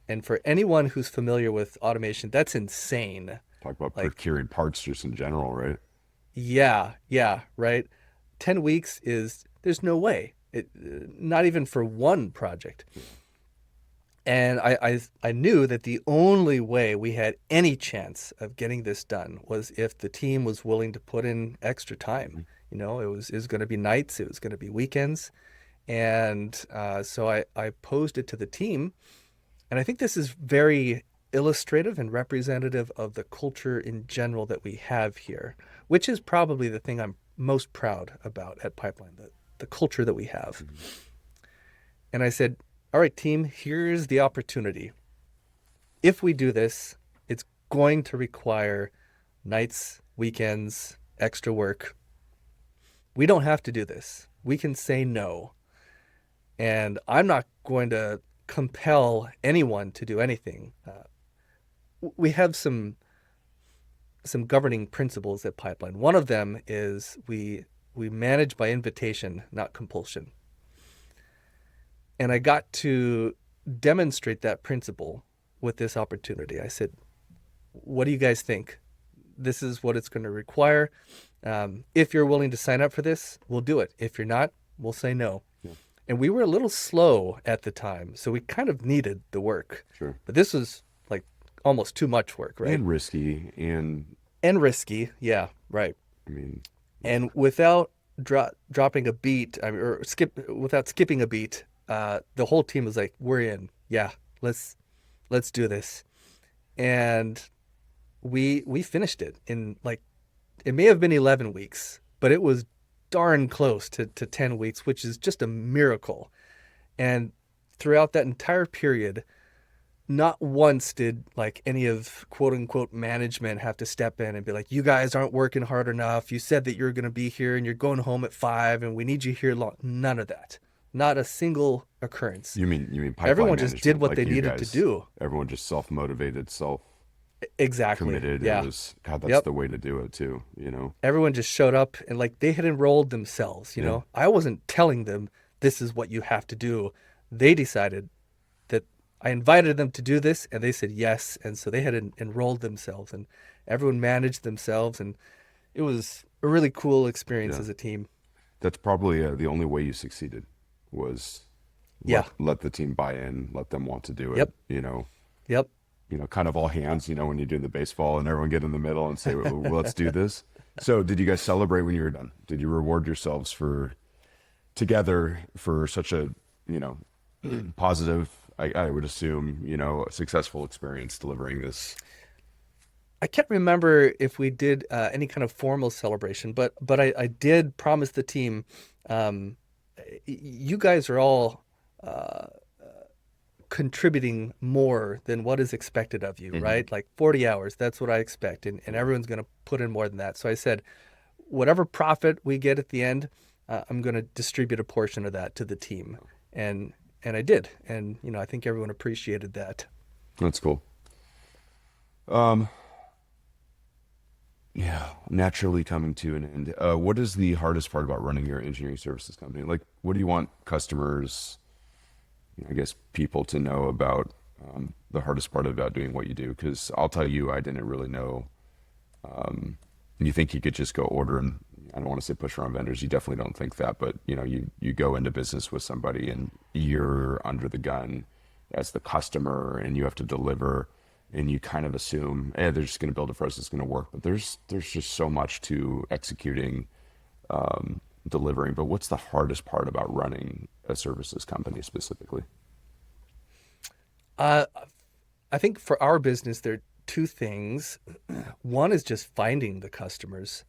Speaker 1: And for anyone who's familiar with automation, that's insane.
Speaker 2: Talk about
Speaker 1: Like,
Speaker 2: procuring parts just in general, right?
Speaker 1: yeah, yeah, right. 10 weeks is, there's no way. Not even for one project. And I knew that the only way we had any chance of getting this done was if the team was willing to put in extra time. It was going to be nights, it was going to be weekends. And so I posed it to the team. And I think this is very illustrative and representative of the culture in general that we have here, which is probably the thing I'm most proud about at Pipeline, the culture that we have. And I said, all right, team, here's the opportunity. If we do this, it's going to require nights, weekends, extra work. We don't have to do this. We can say no. And I'm not going to compel anyone to do anything. We have some governing principles at Pipeline. One of them is we manage by invitation, not compulsion. And I got to demonstrate that principle with this opportunity. I said, what do you guys think? This is what it's going to require. If you're willing to sign up for this, we'll do it. If you're not, we'll say no.
Speaker 2: Yeah.
Speaker 1: And we were a little slow at the time, so we kind of needed the work.
Speaker 2: Sure.
Speaker 1: But this was like almost too much work, right?
Speaker 2: And risky,
Speaker 1: And risky. Yeah, right.
Speaker 2: I mean,
Speaker 1: And without dropping a beat, without skipping a beat, the whole team was like, "We're in. Yeah, let's do this." And we finished it in like, it may have been 11 weeks, but it was darn close to 10 weeks, which is just a miracle. And throughout that entire period, not once did like any of quote unquote management have to step in and be like, you guys aren't working hard enough. You said that you're going to be here and you're going home at 5 and we need you here long. None of that. Not a single occurrence.
Speaker 2: you mean pipeline
Speaker 1: Everyone just did
Speaker 2: management,
Speaker 1: what
Speaker 2: like
Speaker 1: they
Speaker 2: you
Speaker 1: needed to
Speaker 2: guys,
Speaker 1: do.
Speaker 2: everyone just self-motivated,
Speaker 1: Exactly.
Speaker 2: committed.
Speaker 1: Yeah.
Speaker 2: It was, God, that's
Speaker 1: Yep.
Speaker 2: the way to do it too,
Speaker 1: Everyone just showed up and like they had enrolled themselves,
Speaker 2: Yeah.
Speaker 1: I wasn't telling them this is what you have to do. They decided that I invited them to do this and they said yes. And so they had enrolled themselves and everyone managed themselves. And it was a really cool experience
Speaker 2: Yeah.
Speaker 1: as a team.
Speaker 2: That's probably the only way you succeeded was
Speaker 1: Yeah.
Speaker 2: let the team buy in, let them want to do it.
Speaker 1: Yep. Yep.
Speaker 2: Kind of all hands, when you do the baseball and everyone get in the middle and say, well, let's do this. So did you guys celebrate when you were done? Did you reward yourselves together for such a, positive, I would assume, successful experience delivering this?
Speaker 1: I can't remember if we did any kind of formal celebration, but I did promise the team, you guys are all contributing more than what is expected of you,
Speaker 2: Mhm.
Speaker 1: right? Like 40 hours, that's what I expect. And everyone's going to put in more than that. So I said, whatever profit we get at the end, I'm going to distribute a portion of that to the team. And I did. And, I think everyone appreciated that.
Speaker 2: That's cool. Yeah, naturally coming to an end. What is the hardest part about running your engineering services company? Like, what do you want customers, I guess, people to know about the hardest part about doing what you do? Because I'll tell you, I didn't really know. You think you could just go order, and I don't want to say push around vendors. You definitely don't think that, but you go into business with somebody and you're under the gun as the customer, and you have to deliver, and you kind of assume, they're just going to build it for us, it's going to work. But there's just so much to executing, delivering. But what's the hardest part about running a services company specifically?
Speaker 1: I think for our business, there are two things. One is just finding the customers.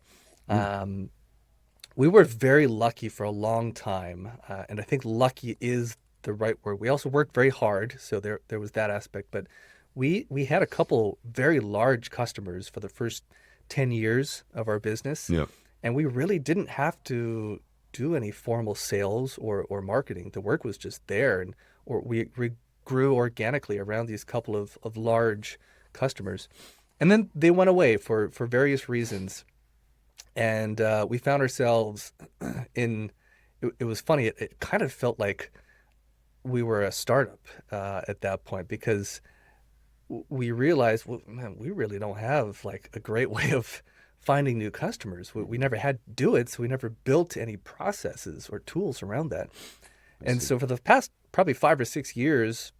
Speaker 1: We were very lucky for a long time, and I think lucky is the right word. We also worked very hard, so there was that aspect. But we had a couple very large customers for the first 10 years of our business,
Speaker 2: Yeah.
Speaker 1: and we really didn't have to do any formal sales or marketing. The work was just there, and or we grew organically around these couple of large customers. And then they went away for various reasons. And we found ourselves it was funny. It kind of felt like we were a startup at that point, because we realized, well, man, we really don't have like a great way of finding new customers. We never had to do it, so we never built any processes or tools around that. And so for the past probably 5 or 6 years,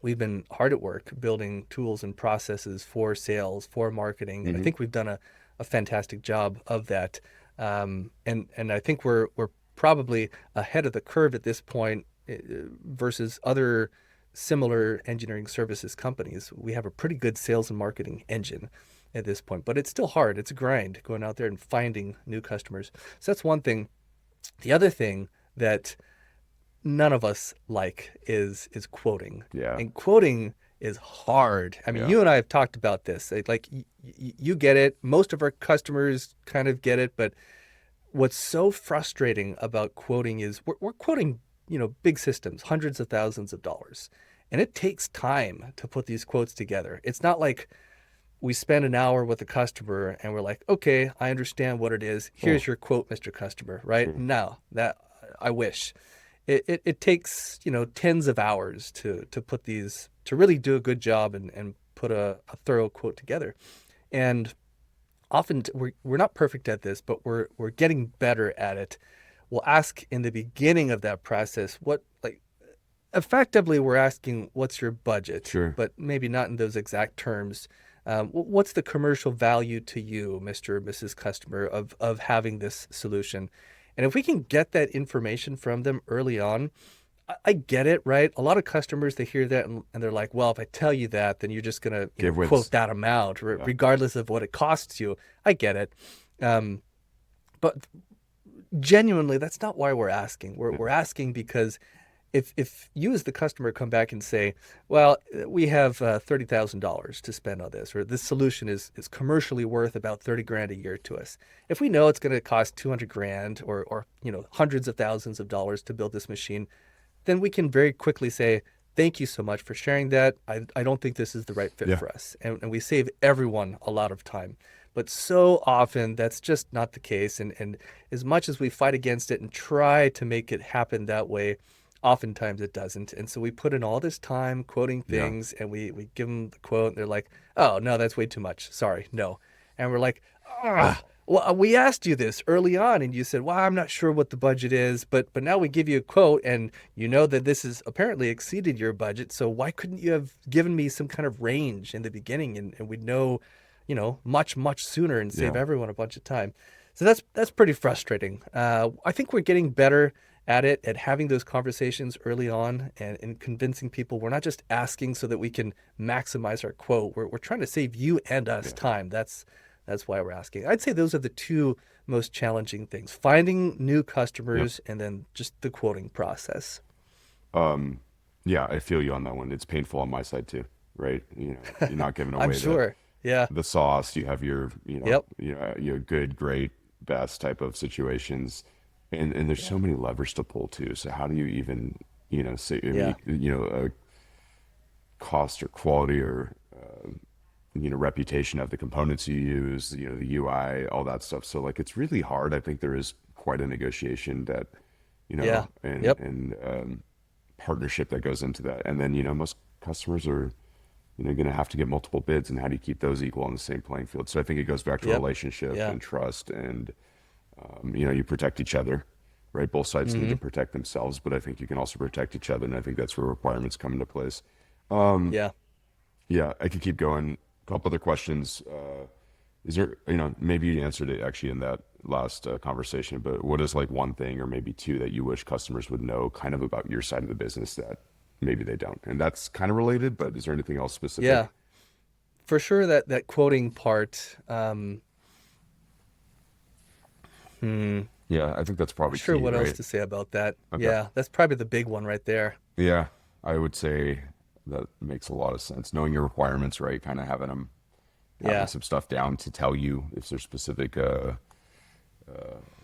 Speaker 1: we've been hard at work building tools and processes for sales, for marketing. And I think we've done a fantastic job of that. And I think we're probably ahead of the curve at this point versus other similar engineering services companies. We have a pretty good sales and marketing engine at this point, but it's still hard. It's a grind going out there and finding new customers. So that's one thing. The other thing that none of us like is quoting.
Speaker 2: Yeah.
Speaker 1: And quoting is hard. I mean,
Speaker 2: Yeah.
Speaker 1: you and I have talked about this. Like you get it. Most of our customers kind of get it, but what's so frustrating about quoting is we're quoting, big systems, hundreds of thousands of dollars. And it takes time to put these quotes together. It's not like we spend an hour with a customer and we're like, okay, I understand what it is. Here's your quote, Mr. Customer, right? No, that I wish. It takes, tens of hours to put these, to really do a good job and put a thorough quote together. And often we're not perfect at this, but we're getting better at it. We'll ask in the beginning of that process, effectively we're asking, what's your budget?
Speaker 2: Sure.
Speaker 1: But maybe not in those exact terms. What's the commercial value to you, Mr. or Mrs. Customer, of having this solution? And if we can get that information from them early on, I get it, right? A lot of customers, they hear that and they're like, well, if I tell you that, then you're just going to quote that amount, regardless of what it costs you. I get it. But genuinely, that's not why we're asking. We're asking because if you as the customer come back and say, well, we have $30,000 to spend on this, or this solution is commercially worth about 30 grand a year to us. If we know it's going to cost 200 grand or hundreds of thousands of dollars to build this machine, then we can very quickly say, thank you so much for sharing that. I don't think this is the right fit for us. And we save everyone a lot of time. But so often that's just not the case. And as much as we fight against it and try to make it happen that way, oftentimes it doesn't. And so we put in all this time quoting things and we give them the quote and they're like, oh, no, that's way too much. Sorry, no. And we're like, well, we asked you this early on and you said, well, I'm not sure what the budget is, but now we give you a quote and you know that this has apparently exceeded your budget. So why couldn't you have given me some kind of range in the beginning and we'd know, much, much sooner and save everyone a bunch of time. So that's pretty frustrating. I think we're getting better at it, at having those conversations early on and convincing people we're not just asking so that we can maximize our quote. We're trying to save you and us time. That's why we're asking. I'd say those are the two most challenging things: finding new customers and then just the quoting process.
Speaker 2: Yeah, I feel you on that one. It's painful on my side too, right? You're not giving away
Speaker 1: I'm sure.
Speaker 2: the sauce. You have your, your good, great best type of situations. And there's so many levers to pull too. So how do you even, say, cost or quality or, reputation of the components you use, the UI, all that stuff. So like, it's really hard. I think there is quite a negotiation that, and partnership that goes into that. And then, most customers are, going to have to get multiple bids, and how do you keep those equal on the same playing field? So I think it goes back to relationship and trust, and, you protect each other, right? Both sides need to protect themselves, but I think you can also protect each other. And I think that's where requirements come into place. Yeah, I could keep going. A couple other questions. Is there, maybe you answered it actually in that last conversation, but what is like one thing or maybe two that you wish customers would know kind of about your side of the business that maybe they don't? And that's kind of related, but is there anything else specific?
Speaker 1: Yeah, for sure. That quoting part.
Speaker 2: Yeah, I think that's probably
Speaker 1: Sure.
Speaker 2: key,
Speaker 1: What
Speaker 2: right?
Speaker 1: else to say about that?
Speaker 2: Okay.
Speaker 1: Yeah, that's probably the big one right there.
Speaker 2: Yeah, I would say that makes a lot of sense. Knowing your requirements, right? Kind of having some stuff down to tell you if there's specific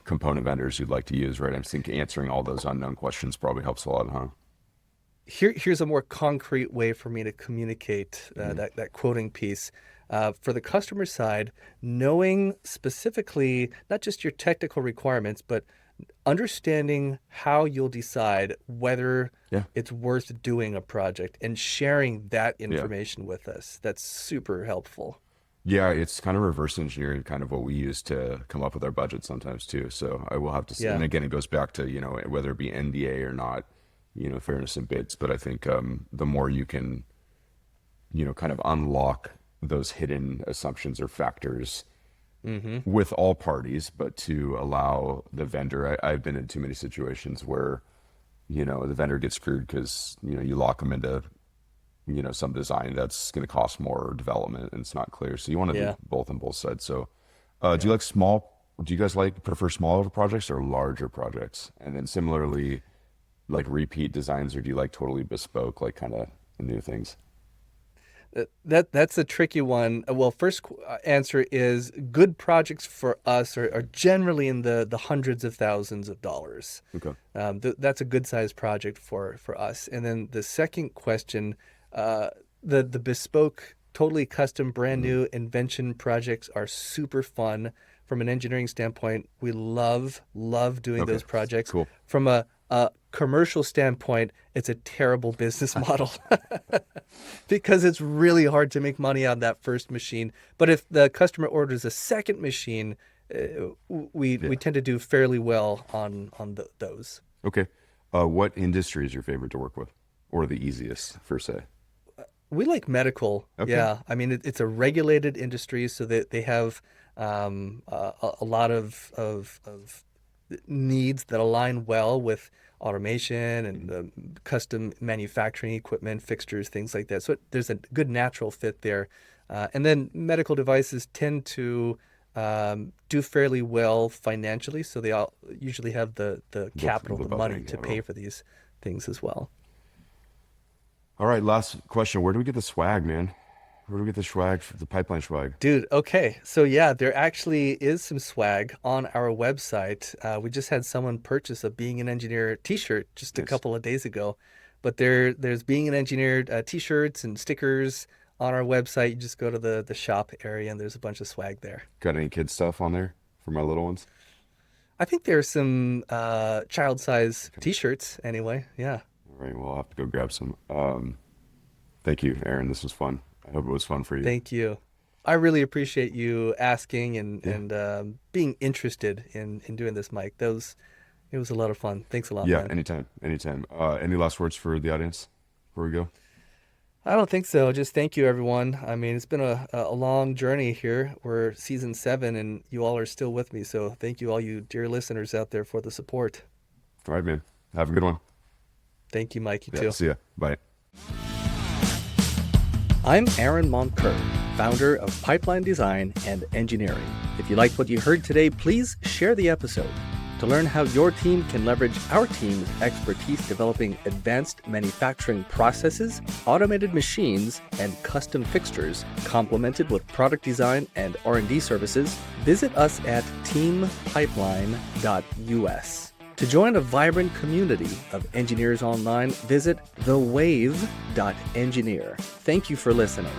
Speaker 2: component vendors you'd like to use, right? I think answering all those unknown questions probably helps a lot, huh?
Speaker 1: Here's a more concrete way for me to communicate that quoting piece. For the customer side, knowing specifically not just your technical requirements, but understanding how you'll decide whether it's worth doing a project and sharing that information with us. That's super helpful.
Speaker 2: Yeah, it's kind of reverse engineering, kind of what we use to come up with our budget sometimes too. So I will have to say, and again, it goes back to, whether it be NDA or not, fairness in bids. But I think the more you can, kind of unlock those hidden assumptions or factors with all parties, but to allow the vendor, I've been in too many situations where, the vendor gets screwed because, you lock them into, some design that's going to cost more development and it's not clear. So you want to do both on both sides. So do you like do you guys prefer smaller projects or larger projects? And then similarly, like repeat designs, or do you like totally bespoke, like kind of new things?
Speaker 1: That's a tricky one. Well, first answer is good projects for us are generally in the hundreds of thousands of dollars.
Speaker 2: Okay.
Speaker 1: That's a good sized project for us. And then the second question, the bespoke, totally custom, brand new invention projects are super fun. From an engineering standpoint, we love doing those projects.
Speaker 2: Cool.
Speaker 1: From a commercial standpoint, it's a terrible business model because it's really hard to make money on that first machine. But if the customer orders a second machine, we tend to do fairly well on those.
Speaker 2: Okay. What industry is your favorite to work with, or the easiest per se?
Speaker 1: We like medical.
Speaker 2: Okay.
Speaker 1: Yeah. I mean, it's a regulated industry, so that they have a lot of needs that align well with automation and custom manufacturing equipment, fixtures, things like that. So there's a good natural fit there. And then medical devices tend to do fairly well financially, so they all usually have the capital, the money to pay for these things as well.
Speaker 2: All right, last question. Where do we get the swag, man? Where do we get the swag, the pipeline swag?
Speaker 1: Dude, okay. So yeah, there actually is some swag on our website. We just had someone purchase a Being an Engineer t-shirt just a couple of days ago. But there's Being an Engineer t-shirts and stickers on our website. You just go to the shop area and there's a bunch of swag there.
Speaker 2: Got any kid stuff on there for my little ones?
Speaker 1: I think there's some child size t-shirts anyway. Yeah.
Speaker 2: All right, well, I'll have to go grab some. Thank you, Aaron. This was fun. I hope it was fun for you.
Speaker 1: Thank you. I really appreciate you asking and being interested in doing this, Mike. It was a lot of fun. Thanks a lot, man.
Speaker 2: Anytime. Any last words for the audience before we go?
Speaker 1: I don't think so. Just thank you, everyone. I mean, it's been a long journey here. We're season 7, and you all are still with me. So thank you, all you dear listeners out there, for the support.
Speaker 2: All right, man. Have a good one.
Speaker 1: Thank you, Mike. You too.
Speaker 2: See ya. Bye.
Speaker 1: I'm Aaron Moncur, founder of Pipeline Design and Engineering. If you liked what you heard today, please share the episode. To learn how your team can leverage our team's expertise developing advanced manufacturing processes, automated machines, and custom fixtures, complemented with product design and R&D services, visit us at teampipeline.us. To join a vibrant community of engineers online, visit thewave.engineer. Thank you for listening.